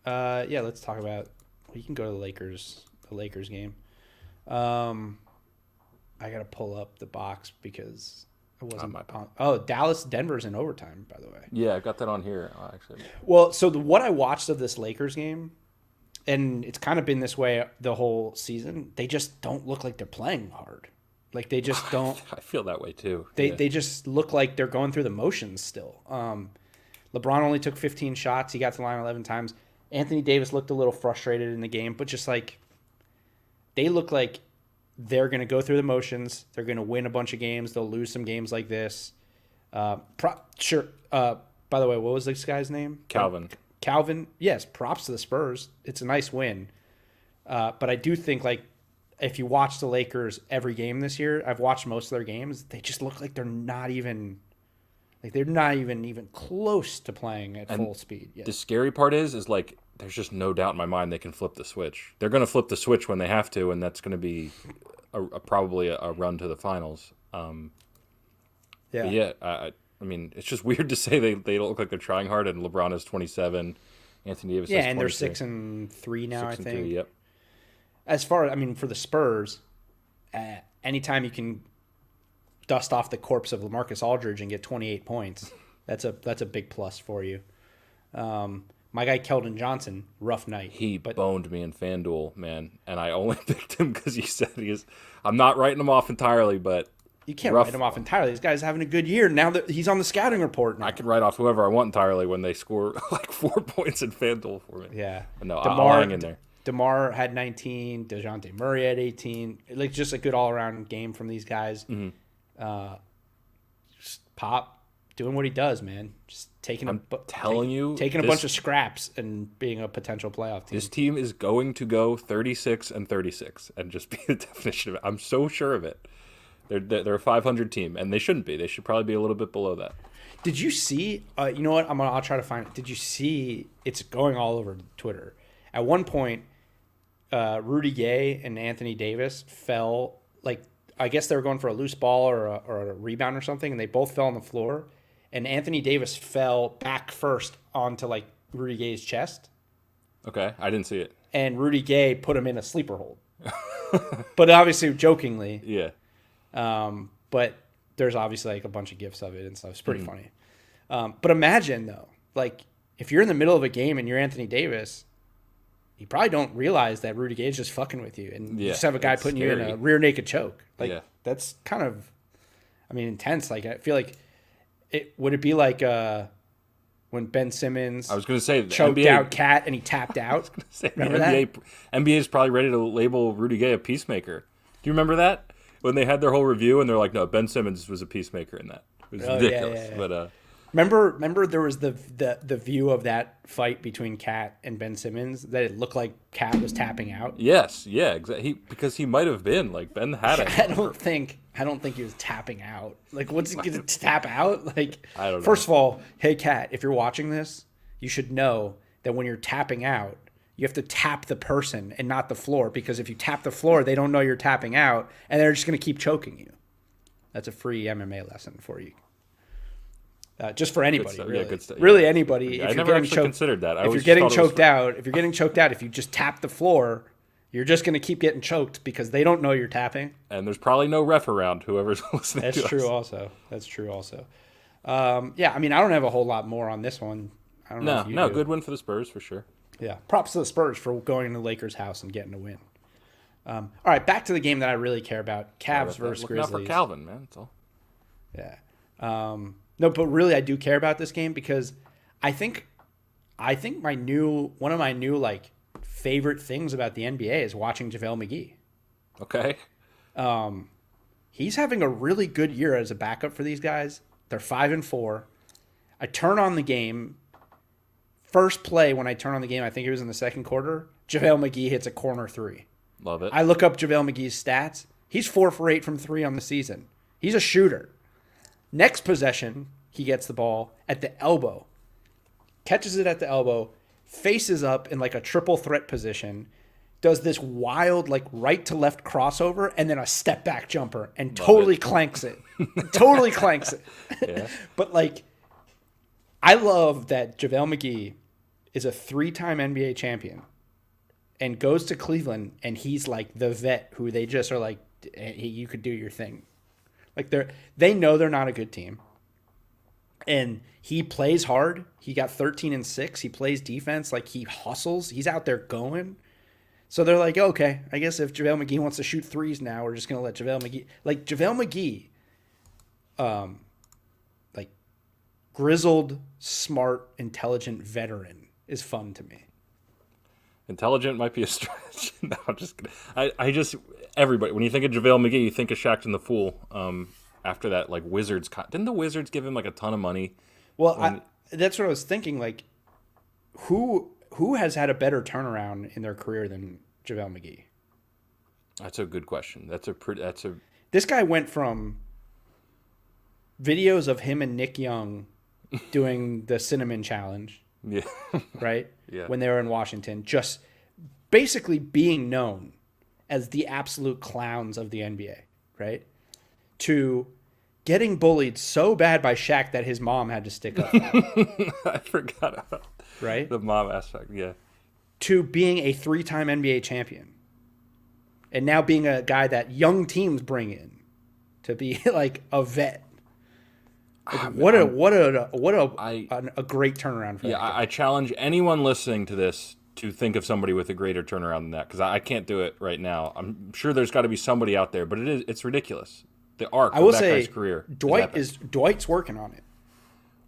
Yeah. Let's talk about. You can go to the Lakers game. I gotta pull up the box because I wasn't. Dallas, Denver's in overtime, by the way. Yeah, I got that on here actually. Well, so what I watched of this Lakers game, and it's kind of been this way the whole season. They just don't look like they're playing hard. Like they just don't. I feel that way too. They just look like they're going through the motions still. LeBron only took 15 shots. He got to the line 11 times. Anthony Davis looked a little frustrated in the game, but just like they look like they're going to go through the motions. They're going to win a bunch of games. They'll lose some games like this. Sure. By the way, what was this guy's name? Calvin. Yes, props to the Spurs. It's a nice win. But I do think like if you watch the Lakers every game this year, I've watched most of their games. They just look like they're not even close to playing at full speed yet. The scary part is like there's just no doubt in my mind they can flip the switch. They're going to flip the switch when they have to, and that's going to be probably a run to the finals. I mean, it's just weird to say they don't look like they're trying hard, and LeBron is 27, Anthony Davis is 22. Yeah, and they're 6-3 now, I think. 6-3, yep. As far as, I mean, for the Spurs, anytime you can dust off the corpse of LaMarcus Aldridge and get 28 points, that's a big plus for you. My guy Keldon Johnson, rough night. He boned me in FanDuel, man, and I only picked him because he said he is. I'm not writing him off entirely, but you can't write him off entirely. This guy's having a good year now that he's on the scouting report. Now. I can write off whoever I want entirely when they score like 4 points in FanDuel for me. Yeah, but no, I'll hang in there. DeMar had 19. DeJounte Murray had 18. Like just a good all around game from these guys. Mm-hmm. Just Pop doing what he does, man. Just taking a bunch of scraps and being a potential playoff team. This team is going to go 36-36 and just be the definition of it. I'm so sure of it. They're a 500 team, and they shouldn't be. They should probably be a little bit below that. Did you see? You know what? I'll try to find it. Did you see? It's going all over Twitter. At one point, Rudy Gay and Anthony Davis fell. Like I guess they were going for a loose ball or a rebound or something, and they both fell on the floor. And Anthony Davis fell back first onto like Rudy Gay's chest. Okay, I didn't see it. And Rudy Gay put him in a sleeper hold, but obviously jokingly. Yeah. But there's obviously like a bunch of gifs of it and stuff. It's pretty funny. But imagine though, like if you're in the middle of a game and you're Anthony Davis, you probably don't realize that Rudy Gay is just fucking with you, and you just have a guy putting you in a rear naked choke. Like that's kind of, I mean, intense. Like I feel like would it be like when Ben Simmons I was going to say choked out Cat and he tapped out? Remember that? NBA is probably ready to label Rudy Gay a peacemaker. Do you remember that? When they had their whole review and they're like, no, Ben Simmons was a peacemaker in that. It was ridiculous. Yeah. But remember there was the view of that fight between Cat and Ben Simmons that it looked like Cat was tapping out. Yes, yeah, exactly. Because he might have been like Ben had it. I don't think he was tapping out. Like, what's he gonna tap out? Like, I don't know. First of all, hey Cat, if you're watching this, you should know that when you're tapping out, you have to tap the person and not the floor, because if you tap the floor, they don't know you're tapping out, and they're just going to keep choking you. That's a free MMA lesson for you. Just for anybody, really. Yeah, good stuff. Really anybody. Yeah, I never actually considered that. If you're getting choked out, if you just tap the floor, you're just going to keep getting choked because they don't know you're tapping. And there's probably no ref around, whoever's listening to us. That's true also. Yeah, I mean, I don't have a whole lot more on this one. I don't know if you do. Good win for the Spurs for sure. Yeah, props to the Spurs for going to the Lakers' house and getting a win. All right, back to the game that I really care about: Cavs versus Grizzlies. Looking out for Calvin, man. That's all. Yeah. No, but really, I do care about this game because I think one of my new like favorite things about the NBA is watching JaVale McGee. Okay. He's having a really good year as a backup for these guys. They're 5-4. I turn on the game. First play when I turn on the game, I think it was in the second quarter, JaVale McGee hits a corner three. Love it. I look up JaVale McGee's stats. He's 4 for 8 from 3 on the season. He's a shooter. Next possession, he gets the ball at the elbow. Catches it at the elbow, faces up in like a triple threat position, does this wild like right to left crossover, and then a step back jumper and totally clanks it. Totally clanks it. Yeah. But like, I love that JaVale McGee is a 3-time NBA champion and goes to Cleveland, and he's like the vet who they just are like, hey, you could do your thing. Like they know they're not a good team. And he plays hard. He got 13-6. He plays defense. Like, he hustles. He's out there going. So they're like, okay, I guess if JaVale McGee wants to shoot threes now, we're just going to let JaVale McGee. Like, JaVale McGee, like, grizzled smart, intelligent veteran is fun to me. Intelligent might be a stretch. No, I'm just kidding. I just everybody when you think of JaVale McGee, you think of Shaqtin' the Fool. After that, like Wizards, didn't the Wizards give him like a ton of money? Well, that's what I was thinking. Like, who has had a better turnaround in their career than JaVale McGee? That's a good question. This guy went from videos of him and Nick Young doing the cinnamon challenge, yeah, right? Yeah. When they were in Washington, just basically being known as the absolute clowns of the NBA, right? To getting bullied so bad by Shaq that his mom had to stick up. I forgot about right? The mom aspect, yeah. To being a 3-time NBA champion. And now being a guy that young teams bring in to be like a vet. Like, what a great turnaround for that guy. I challenge anyone listening to this to think of somebody with a greater turnaround than that, because I can't do it right now. I'm sure there's got to be somebody out there, but it's ridiculous. The arc of that guy's career. Dwight's working on it.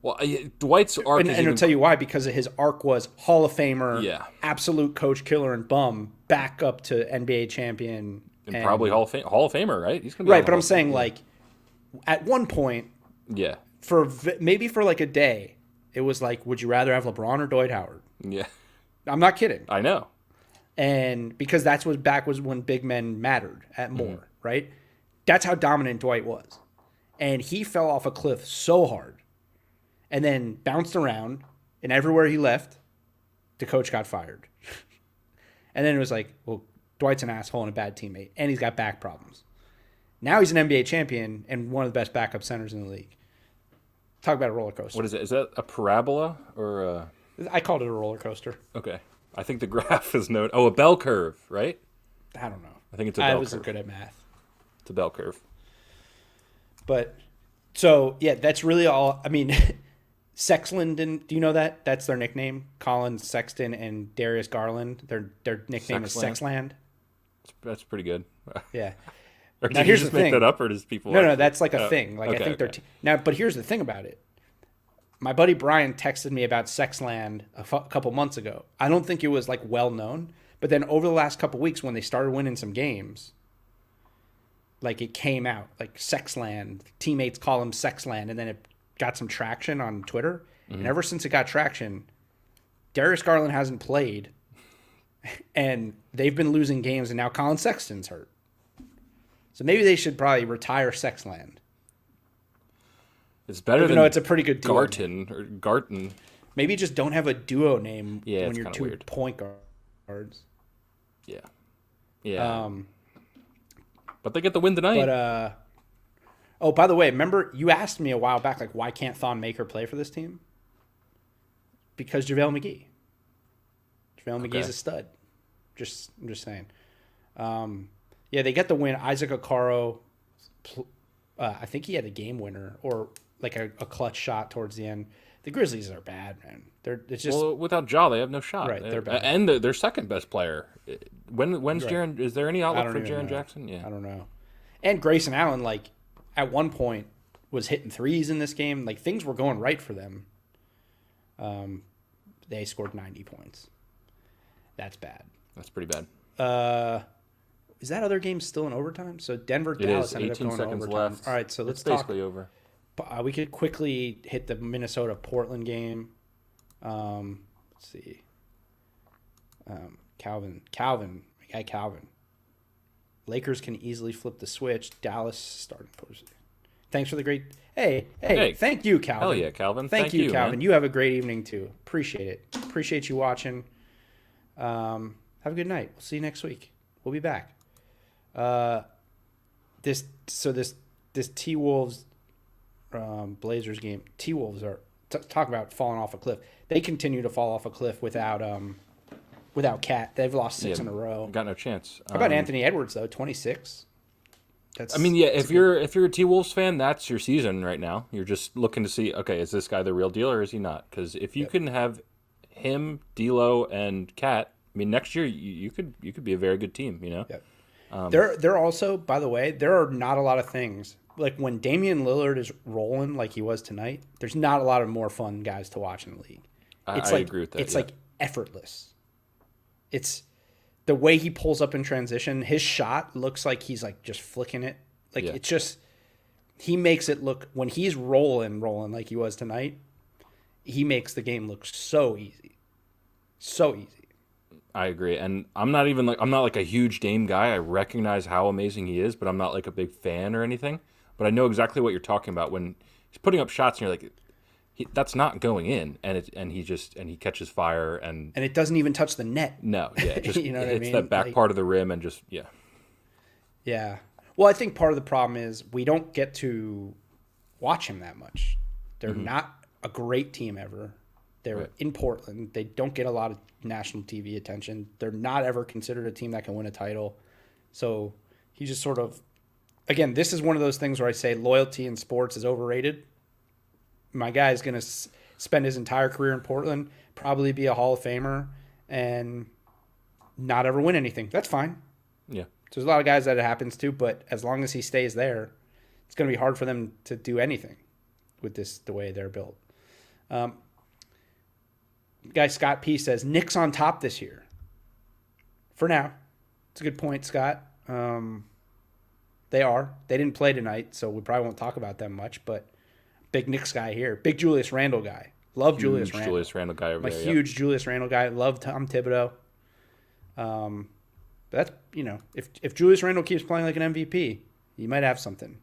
Well, Dwight's arc and I'll tell you why, because his arc was Hall of Famer, absolute coach killer and bum, back up to NBA champion. And probably Hall of Famer, right? He's gonna be right, but I'm saying, like, at one point, maybe for like a day, it was like, would you rather have LeBron or Dwight Howard? Yeah. I'm not kidding. I know. And because that's was when big men mattered at more, right? That's how dominant Dwight was. And he fell off a cliff so hard and then bounced around, and everywhere he left, the coach got fired. And then it was like, well, Dwight's an asshole and a bad teammate, and he's got back problems. Now he's an NBA champion and one of the best backup centers in the league. Talk about a roller coaster. What is it? Is that a parabola or a... I called it a roller coaster. Okay. I think the graph is known... Oh, a bell curve, right? I don't know. I think it's a bell curve. I wasn't good at math. It's a bell curve. But, so, yeah, that's really all. I mean, Sexland, do you know that? That's their nickname. Colin Sexton and Darius Garland. Their nickname is Sexland. That's pretty good. Yeah. Or did you just make that up, or does people... No, that's like a thing. Like, okay, I think they're... Now, but here's the thing about it. My buddy Brian texted me about Sexland a couple months ago. I don't think it was, like, well known. But then over the last couple weeks, when they started winning some games... Like, it came out, like, Sexland. Teammates call him Sexland, and then it got some traction on Twitter. Mm-hmm. And ever since it got traction, Darius Garland hasn't played, and they've been losing games, and now Colin Sexton's hurt. So maybe they should probably retire Sexland. It's better than it's a pretty good duo Garton or Garton. Maybe just don't have a duo name when you're two weird. Point guards. Yeah. Yeah. But they get the win tonight. But, oh, by the way, remember you asked me a while back, like, why can't Thon Maker play for this team? Because JaVale McGee. JaVale McGee's a stud. I'm just saying. Yeah, they get the win. Isaac Okoro, I think he had a game winner or like a clutch shot towards the end. The Grizzlies are bad, man. Without Ja, they have no shot. Right, they're bad. And their second best player. When's Jaren? Is there any outlook for Jaren Jackson? Yeah, I don't know. And Grayson Allen, like, at one point was hitting threes in this game. Like, things were going right for them. They scored 90 points. That's bad. That's pretty bad. Is that other game still in overtime? So Denver, Dallas ended up going to overtime. 18 seconds left. All right, so let's talk. Basically over. We could quickly hit the Minnesota-Portland game. Let's see. Calvin. Lakers can easily flip the switch. Dallas starting post. Thanks for the great. Hey, thank you, Calvin. Hell yeah, Calvin. Thank you, Calvin. Man. You have a great evening too. Appreciate it. Appreciate you watching. Have a good night. We'll see you next week. We'll be back. This T-Wolves Blazers game. T-Wolves are talk about falling off a cliff. They continue to fall off a cliff without Cat. They've lost 6 in a row. Got no chance. How about Anthony Edwards though? 26. If you're a T-Wolves fan, that's your season right now. You're just looking to see, okay, is this guy the real deal or is he not? Because if you can have him, D'Lo, and Cat, I mean, next year you could be a very good team. You know. Yep. They're also, by the way, there are not a lot of things like when Damian Lillard is rolling like he was tonight, there's not a lot of more fun guys to watch in the league. I agree with that. It's like effortless. It's the way he pulls up in transition. His shot looks like he's like just flicking it. Like it's just, he makes it look, when he's rolling like he was tonight, he makes the game look so easy. So easy. I agree. And I'm not like a huge Dame guy. I recognize how amazing he is, but I'm not like a big fan or anything. But I know exactly what you're talking about when he's putting up shots and you're like, that's not going in, and he catches fire and it doesn't even touch the net. No, yeah, just you know what I mean? That back part of the rim and just yeah. Well, I think part of the problem is we don't get to watch him that much. They're not a great team ever. They're in Portland. They don't get a lot of national TV attention. They're not ever considered a team that can win a title. So he just sort of, again, this is one of those things where I say loyalty in sports is overrated. My guy is going to spend his entire career in Portland, probably be a Hall of Famer, and not ever win anything. That's fine. Yeah. So there's a lot of guys that it happens to, but as long as he stays there, it's going to be hard for them to do anything with the way they're built. Guy Scott P says, Knicks on top this year. For now. It's a good point, Scott. They are. They didn't play tonight, so we probably won't talk about them much, but big Knicks guy here. Big Julius Randle guy. Love Julius Randle. Julius Randle guy over I'm a huge Julius Randle guy. Love Tom Thibodeau. But that's, if Julius Randle keeps playing like an MVP, he might have something.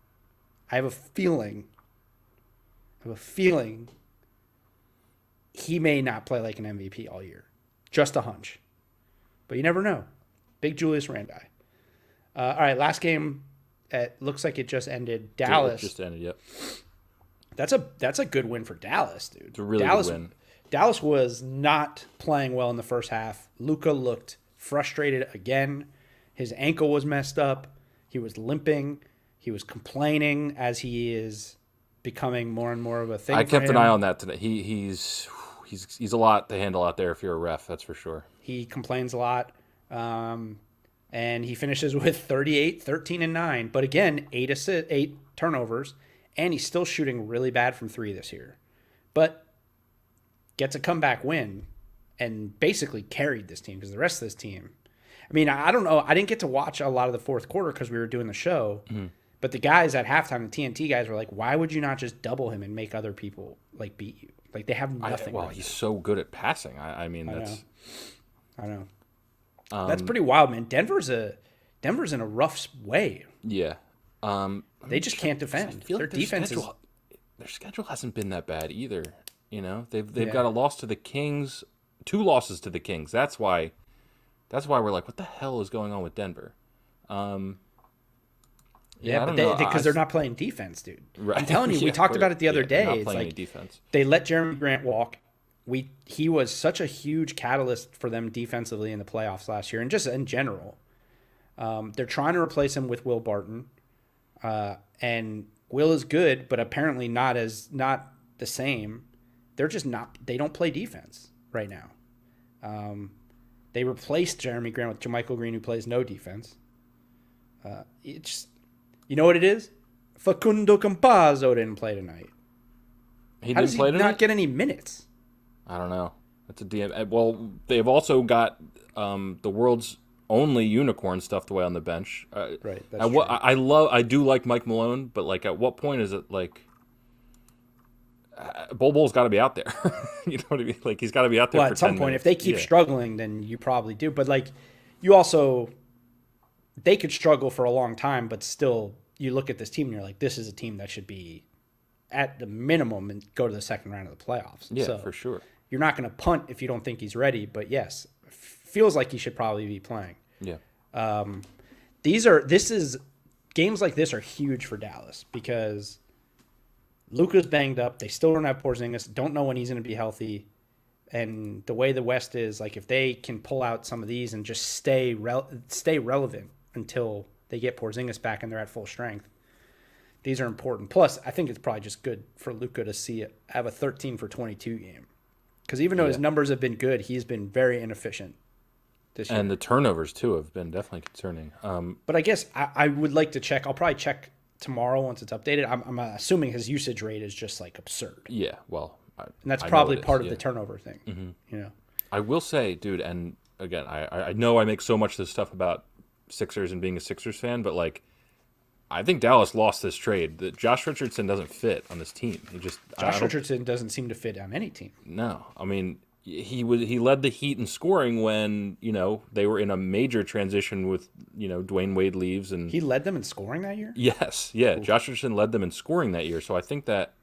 I have a feeling he may not play like an MVP all year. Just a hunch. But you never know. Big Julius Randle guy. All right, last game. It looks like it just ended. Dallas. It just ended, yep. That's a good win for Dallas, dude. It's a really good win. Dallas was not playing well in the first half. Luka looked frustrated again. His ankle was messed up. He was limping. He was complaining as he is becoming more and more of a thing. I kept an eye on that today. He's a lot to handle out there if you're a ref, that's for sure. He complains a lot. And he finishes with 38, 13, and 9. But again, 8 turnovers. And he's still shooting really bad from 3 this year. But gets a comeback win and basically carried this team because the rest of this team, I mean, I don't know. I didn't get to watch a lot of the fourth quarter because we were doing the show. Mm-hmm. But the guys at halftime, the TNT guys, were like, why would you not just double him and make other people like beat you? Like, they have nothing. He's so good at passing. I know. That's pretty wild, man. Denver's in a rough way. Yeah. They just can't defend. Their defense their schedule hasn't been that bad either. They've got a loss to the Kings, 2 losses to the Kings. That's why we're like, what the hell is going on with Denver? Because they're not playing defense, dude. Right. I'm telling you, we talked about it the other day. Not it's playing like any defense. They let Jeremy Grant walk. He was such a huge catalyst for them defensively in the playoffs last year and just in general. They're trying to replace him with Will Barton. And Will is good, but apparently not the same. They're just not. They don't play defense right now. They replaced Jeremy Grant with JaMychal Green, who plays no defense. You know what it is? Facundo Campazzo didn't play tonight. How does he not get any minutes? I don't know. That's a DM. Well, they've also got the world's only unicorn stuffed away on the bench. Right. That's true. I do like Mike Malone, but like, at what point is it like? Bol Bol's got to be out there. You know what I mean? Like, he's got to be out there. Well, at some point, if they keep struggling, then you probably do. But like, you also, they could struggle for a long time, but still, you look at this team and you're like, this is a team that should be at the minimum and go to the second round of the playoffs. Yeah, so for sure. You're not going to punt if you don't think he's ready. But yes, feels like he should probably be playing. Yeah. Games like this are huge for Dallas because Luka's banged up. They still don't have Porzingis. Don't know when he's going to be healthy. And the way the West is, like, if they can pull out some of these and just stay relevant until they get Porzingis back and they're at full strength, these are important. Plus, I think it's probably just good for Luka to have a 13 for 22 game. Because even though his numbers have been good, he's been very inefficient this year. And the turnovers, too, have been definitely concerning. But I guess I would like to check. I'll probably check tomorrow once it's updated. I'm assuming his usage rate is just like absurd. Yeah, well, and that's probably part of the turnover thing. You know, I will say, dude, and again, I know I make so much of this stuff about Sixers and being a Sixers fan, but like, I think Dallas lost this trade. That Josh Richardson doesn't fit on this team. Josh Richardson doesn't seem to fit on any team. No, I mean, he led the Heat in scoring when they were in a major transition with Dwayne Wade leaves, and he led them in scoring that year. Yes, yeah, Ooh. Josh Richardson led them in scoring that year. So I think that,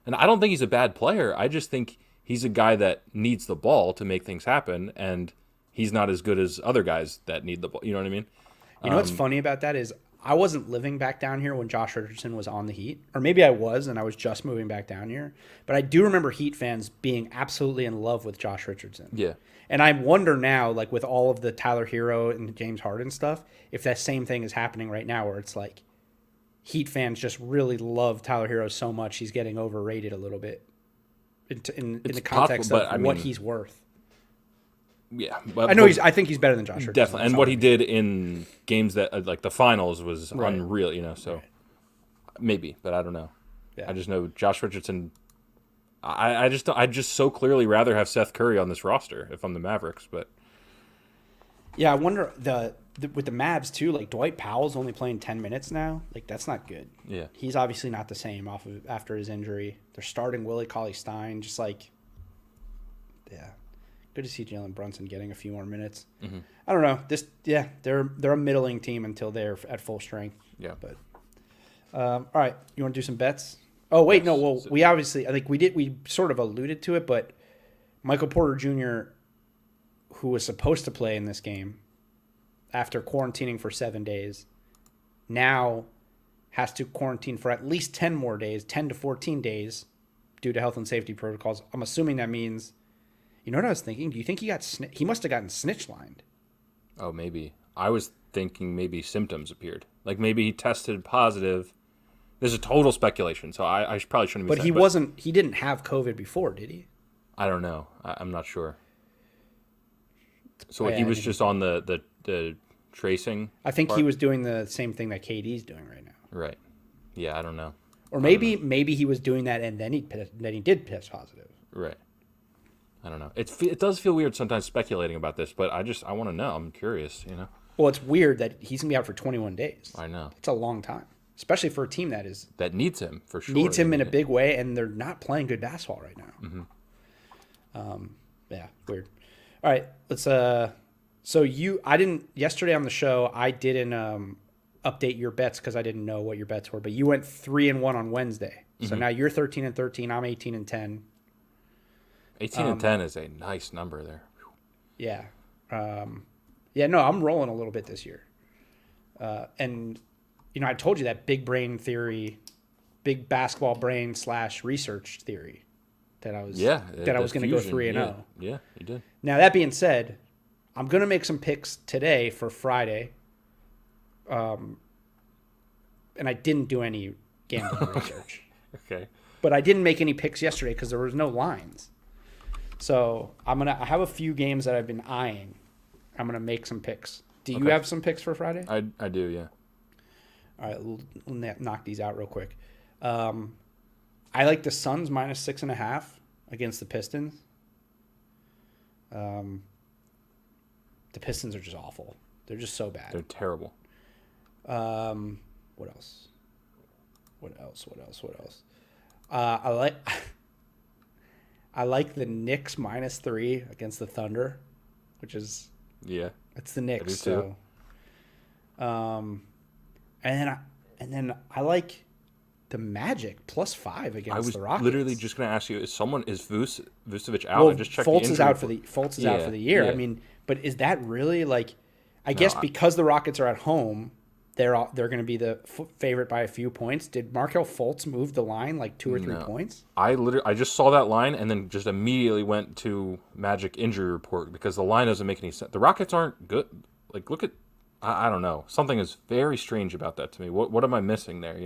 and I don't think he's a bad player. I just think he's a guy that needs the ball to make things happen, and he's not as good as other guys that need the ball. You know what I mean? You know what's funny about that is I wasn't living back down here when Josh Richardson was on the Heat. Or maybe I was, and I was just moving back down here. But I do remember Heat fans being absolutely in love with Josh Richardson. Yeah. And I wonder now, like with all of the Tyler Hero and James Harden stuff, if that same thing is happening right now where it's like Heat fans just really love Tyler Hero so much he's getting overrated a little bit in the context of what he's worth. Yeah, I think he's better than Josh Richardson. Definitely, and what he did in games that like the finals was unreal. So maybe, but I don't know. Yeah. I just know Josh Richardson. I just so clearly rather have Seth Curry on this roster if I'm the Mavericks. But yeah, I wonder with the Mavs too. Like Dwight Powell's only playing 10 minutes now. Like that's not good. Yeah, he's obviously not the same after his injury. They're starting Willie Cauley-Stein. Just like good to see Jalen Brunson getting a few more minutes. Mm-hmm. I don't know. They're a middling team until they're at full strength. Yeah. But all right, you want to do some bets? Oh wait, no. Well, we obviously, I think we sort of alluded to it, but Michael Porter Jr., who was supposed to play in this game after quarantining for 7 days, now has to quarantine for at least 10 more days, 10 to 14 days, due to health and safety protocols. I'm assuming that means. You know what I was thinking? Do you think he must have gotten snitch lined? Oh, maybe. I was thinking maybe symptoms appeared. Like maybe he tested positive. This is total speculation, so I probably shouldn't be saying. But he didn't have COVID before, did he? I don't know. I'm not sure. So he was just on the tracing. I think he was doing the same thing that KD's doing right now. Right. Yeah, I don't know. Or maybe he was doing that and then he did test positive. Right. I don't know. It does feel weird sometimes speculating about this, but I want to know. I'm curious, Well, it's weird that he's going to be out for 21 days. I know. It's a long time, especially for a team that needs him, for sure. Needs him in a big way, and they're not playing good basketball right now. Mm-hmm. Yeah, weird. All right, let's yesterday on the show, I didn't update your bets because I didn't know what your bets were, but you went 3-1 on Wednesday. So now you're 13-13, I'm 18-10. 18-10 is a nice number there. Yeah. No, I'm rolling a little bit this year. And, I told you that big brain theory, big basketball brain / research theory that I was going to go 3-0. Yeah, you did. Now, that being said, I'm going to make some picks today for Friday. And I didn't do any gambling research. Okay. But I didn't make any picks yesterday because there was no lines. So I have a few games that I've been eyeing. I'm gonna make some picks. Do you have some picks for Friday? I do, yeah. All right, we'll knock these out real quick. I like the Suns -6.5 against the Pistons. The Pistons are just awful. They're just so bad. They're terrible. What else? I like the Knicks -3 against the Thunder, which is it's the Knicks. So, and then I like the Magic +5 against the Rockets. I was literally just going to ask you: is Vucevic out? I just checked Fultz the injury. Fultz is out for the year. Yeah. I mean, but is that really like? I guess because the Rockets are at home, they're going to be the favorite by a few points. Did Markelle Fultz move the line like 2 or 3 points? I just saw that line and then just immediately went to Magic injury report because the line doesn't make any sense. The Rockets aren't good. Like, look at, I don't know. Something is very strange about that to me. What am I missing there?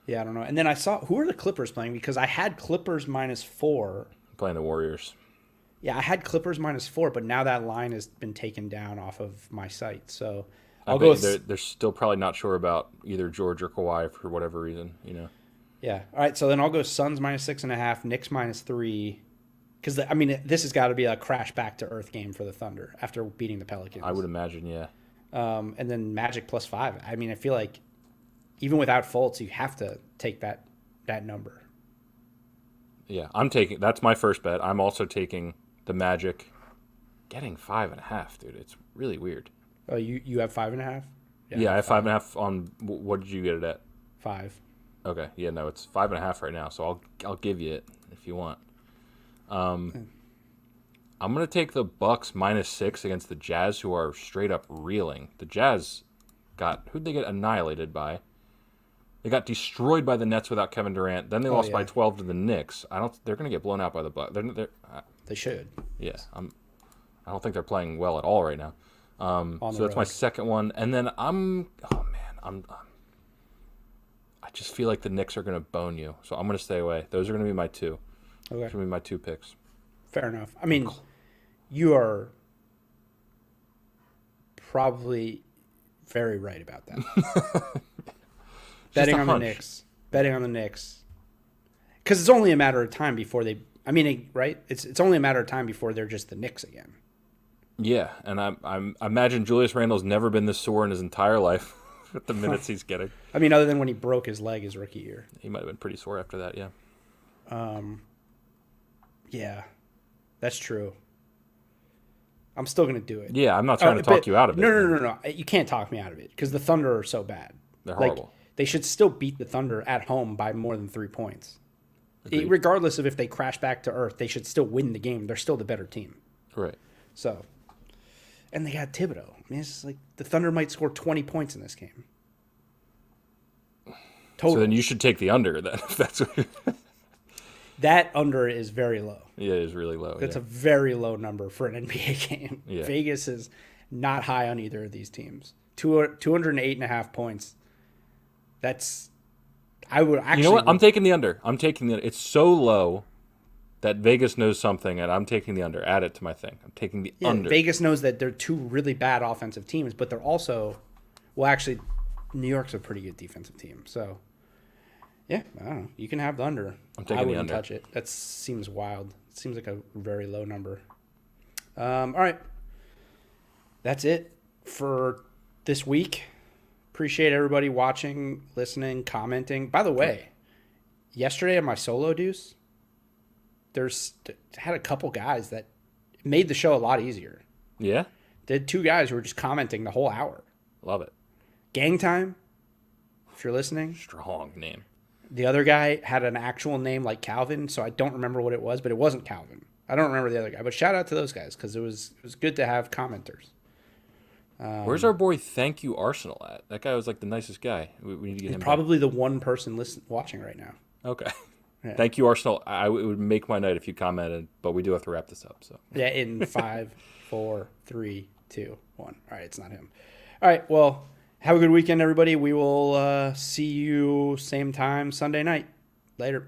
Yeah, I don't know. And then I saw who are the Clippers playing because I had Clippers -4 playing the Warriors. Yeah, I had Clippers -4, but now that line has been taken down off of my site. So I'll go. They're still probably not sure about either George or Kawhi for whatever reason. Yeah. All right. So then I'll go Suns -6.5, Knicks -3. Because this has got to be a crash back to earth game for the Thunder after beating the Pelicans. I would imagine, yeah. And then Magic +5. I feel like even without Fultz, you have to take that number. Yeah, that's my first bet. I'm also taking the Magic getting 5.5, dude. It's really weird. Oh, you have 5.5? Yeah, I have 5.5 on, what did you get it at? 5. Okay, yeah, no, it's 5.5 right now, so I'll give you it if you want. I'm gonna take the Bucks -6 against the Jazz, who are straight up reeling. The Jazz who'd they get annihilated by? They got destroyed by the Nets without Kevin Durant. Then they lost by 12 to the Knicks. They're gonna get blown out by the Bucks. They should. Yeah, I don't think they're playing well at all right now. So that's my second one, and then I just feel like the Knicks are gonna bone you, so I'm gonna stay away. Those are gonna be my two. Okay. Those are gonna be my two picks. Fair enough. You are probably very right about that. Betting on the Knicks. Because it's only a matter of time before they. Right? It's only a matter of time before they're just the Knicks again. Yeah, and I imagine Julius Randle's never been this sore in his entire life with the minutes he's getting. Other than when he broke his leg his rookie year. He might have been pretty sore after that, yeah. Yeah, that's true. I'm still going to do it. Yeah, I'm not trying to talk you out of it. No. You can't talk me out of it because the Thunder are so bad. They're horrible. They should still beat the Thunder at home by more than 3 points. Regardless of if they crash back to earth, they should still win the game. They're still the better team. Right. So, and they got Thibodeau. It's just like the Thunder might score 20 points in this game. Total. So then you should take the under then. If that's what that under is very low. Yeah, it is really low. That's a very low number for an NBA game. Yeah. Vegas is not high on either of these teams. 208.5 points. I would actually. You know what? I'm taking the under. It's so low that Vegas knows something, and I'm taking the under. Add it to my thing. I'm taking the under. Vegas knows that they're two really bad offensive teams, but they're also, actually, New York's a pretty good defensive team. So, yeah, I don't know. You can have the under. I'm taking the under. I wouldn't touch it. That seems wild. It seems like a very low number. All right. That's it for this week. Appreciate everybody watching, listening, commenting. By the way, yesterday on my solo deuce, had a couple guys that made the show a lot easier. Yeah? Did 2 guys who were just commenting the whole hour. Love it. Gang Time, if you're listening. Strong name. The other guy had an actual name like Calvin, so I don't remember what it was, but it wasn't Calvin. I don't remember the other guy, but shout out to those guys because it was good to have commenters. Where's our boy Thank You Arsenal at? That guy was like the nicest guy. We need to get him probably the one person watching right now. Okay. Yeah. Thank you, Arsenal. It would make my night if you commented, but we do have to wrap this up. So yeah, in 5, 4, 3, 2, 1. All right, it's not him. All right, well, have a good weekend, everybody. We will see you same time Sunday night. Later.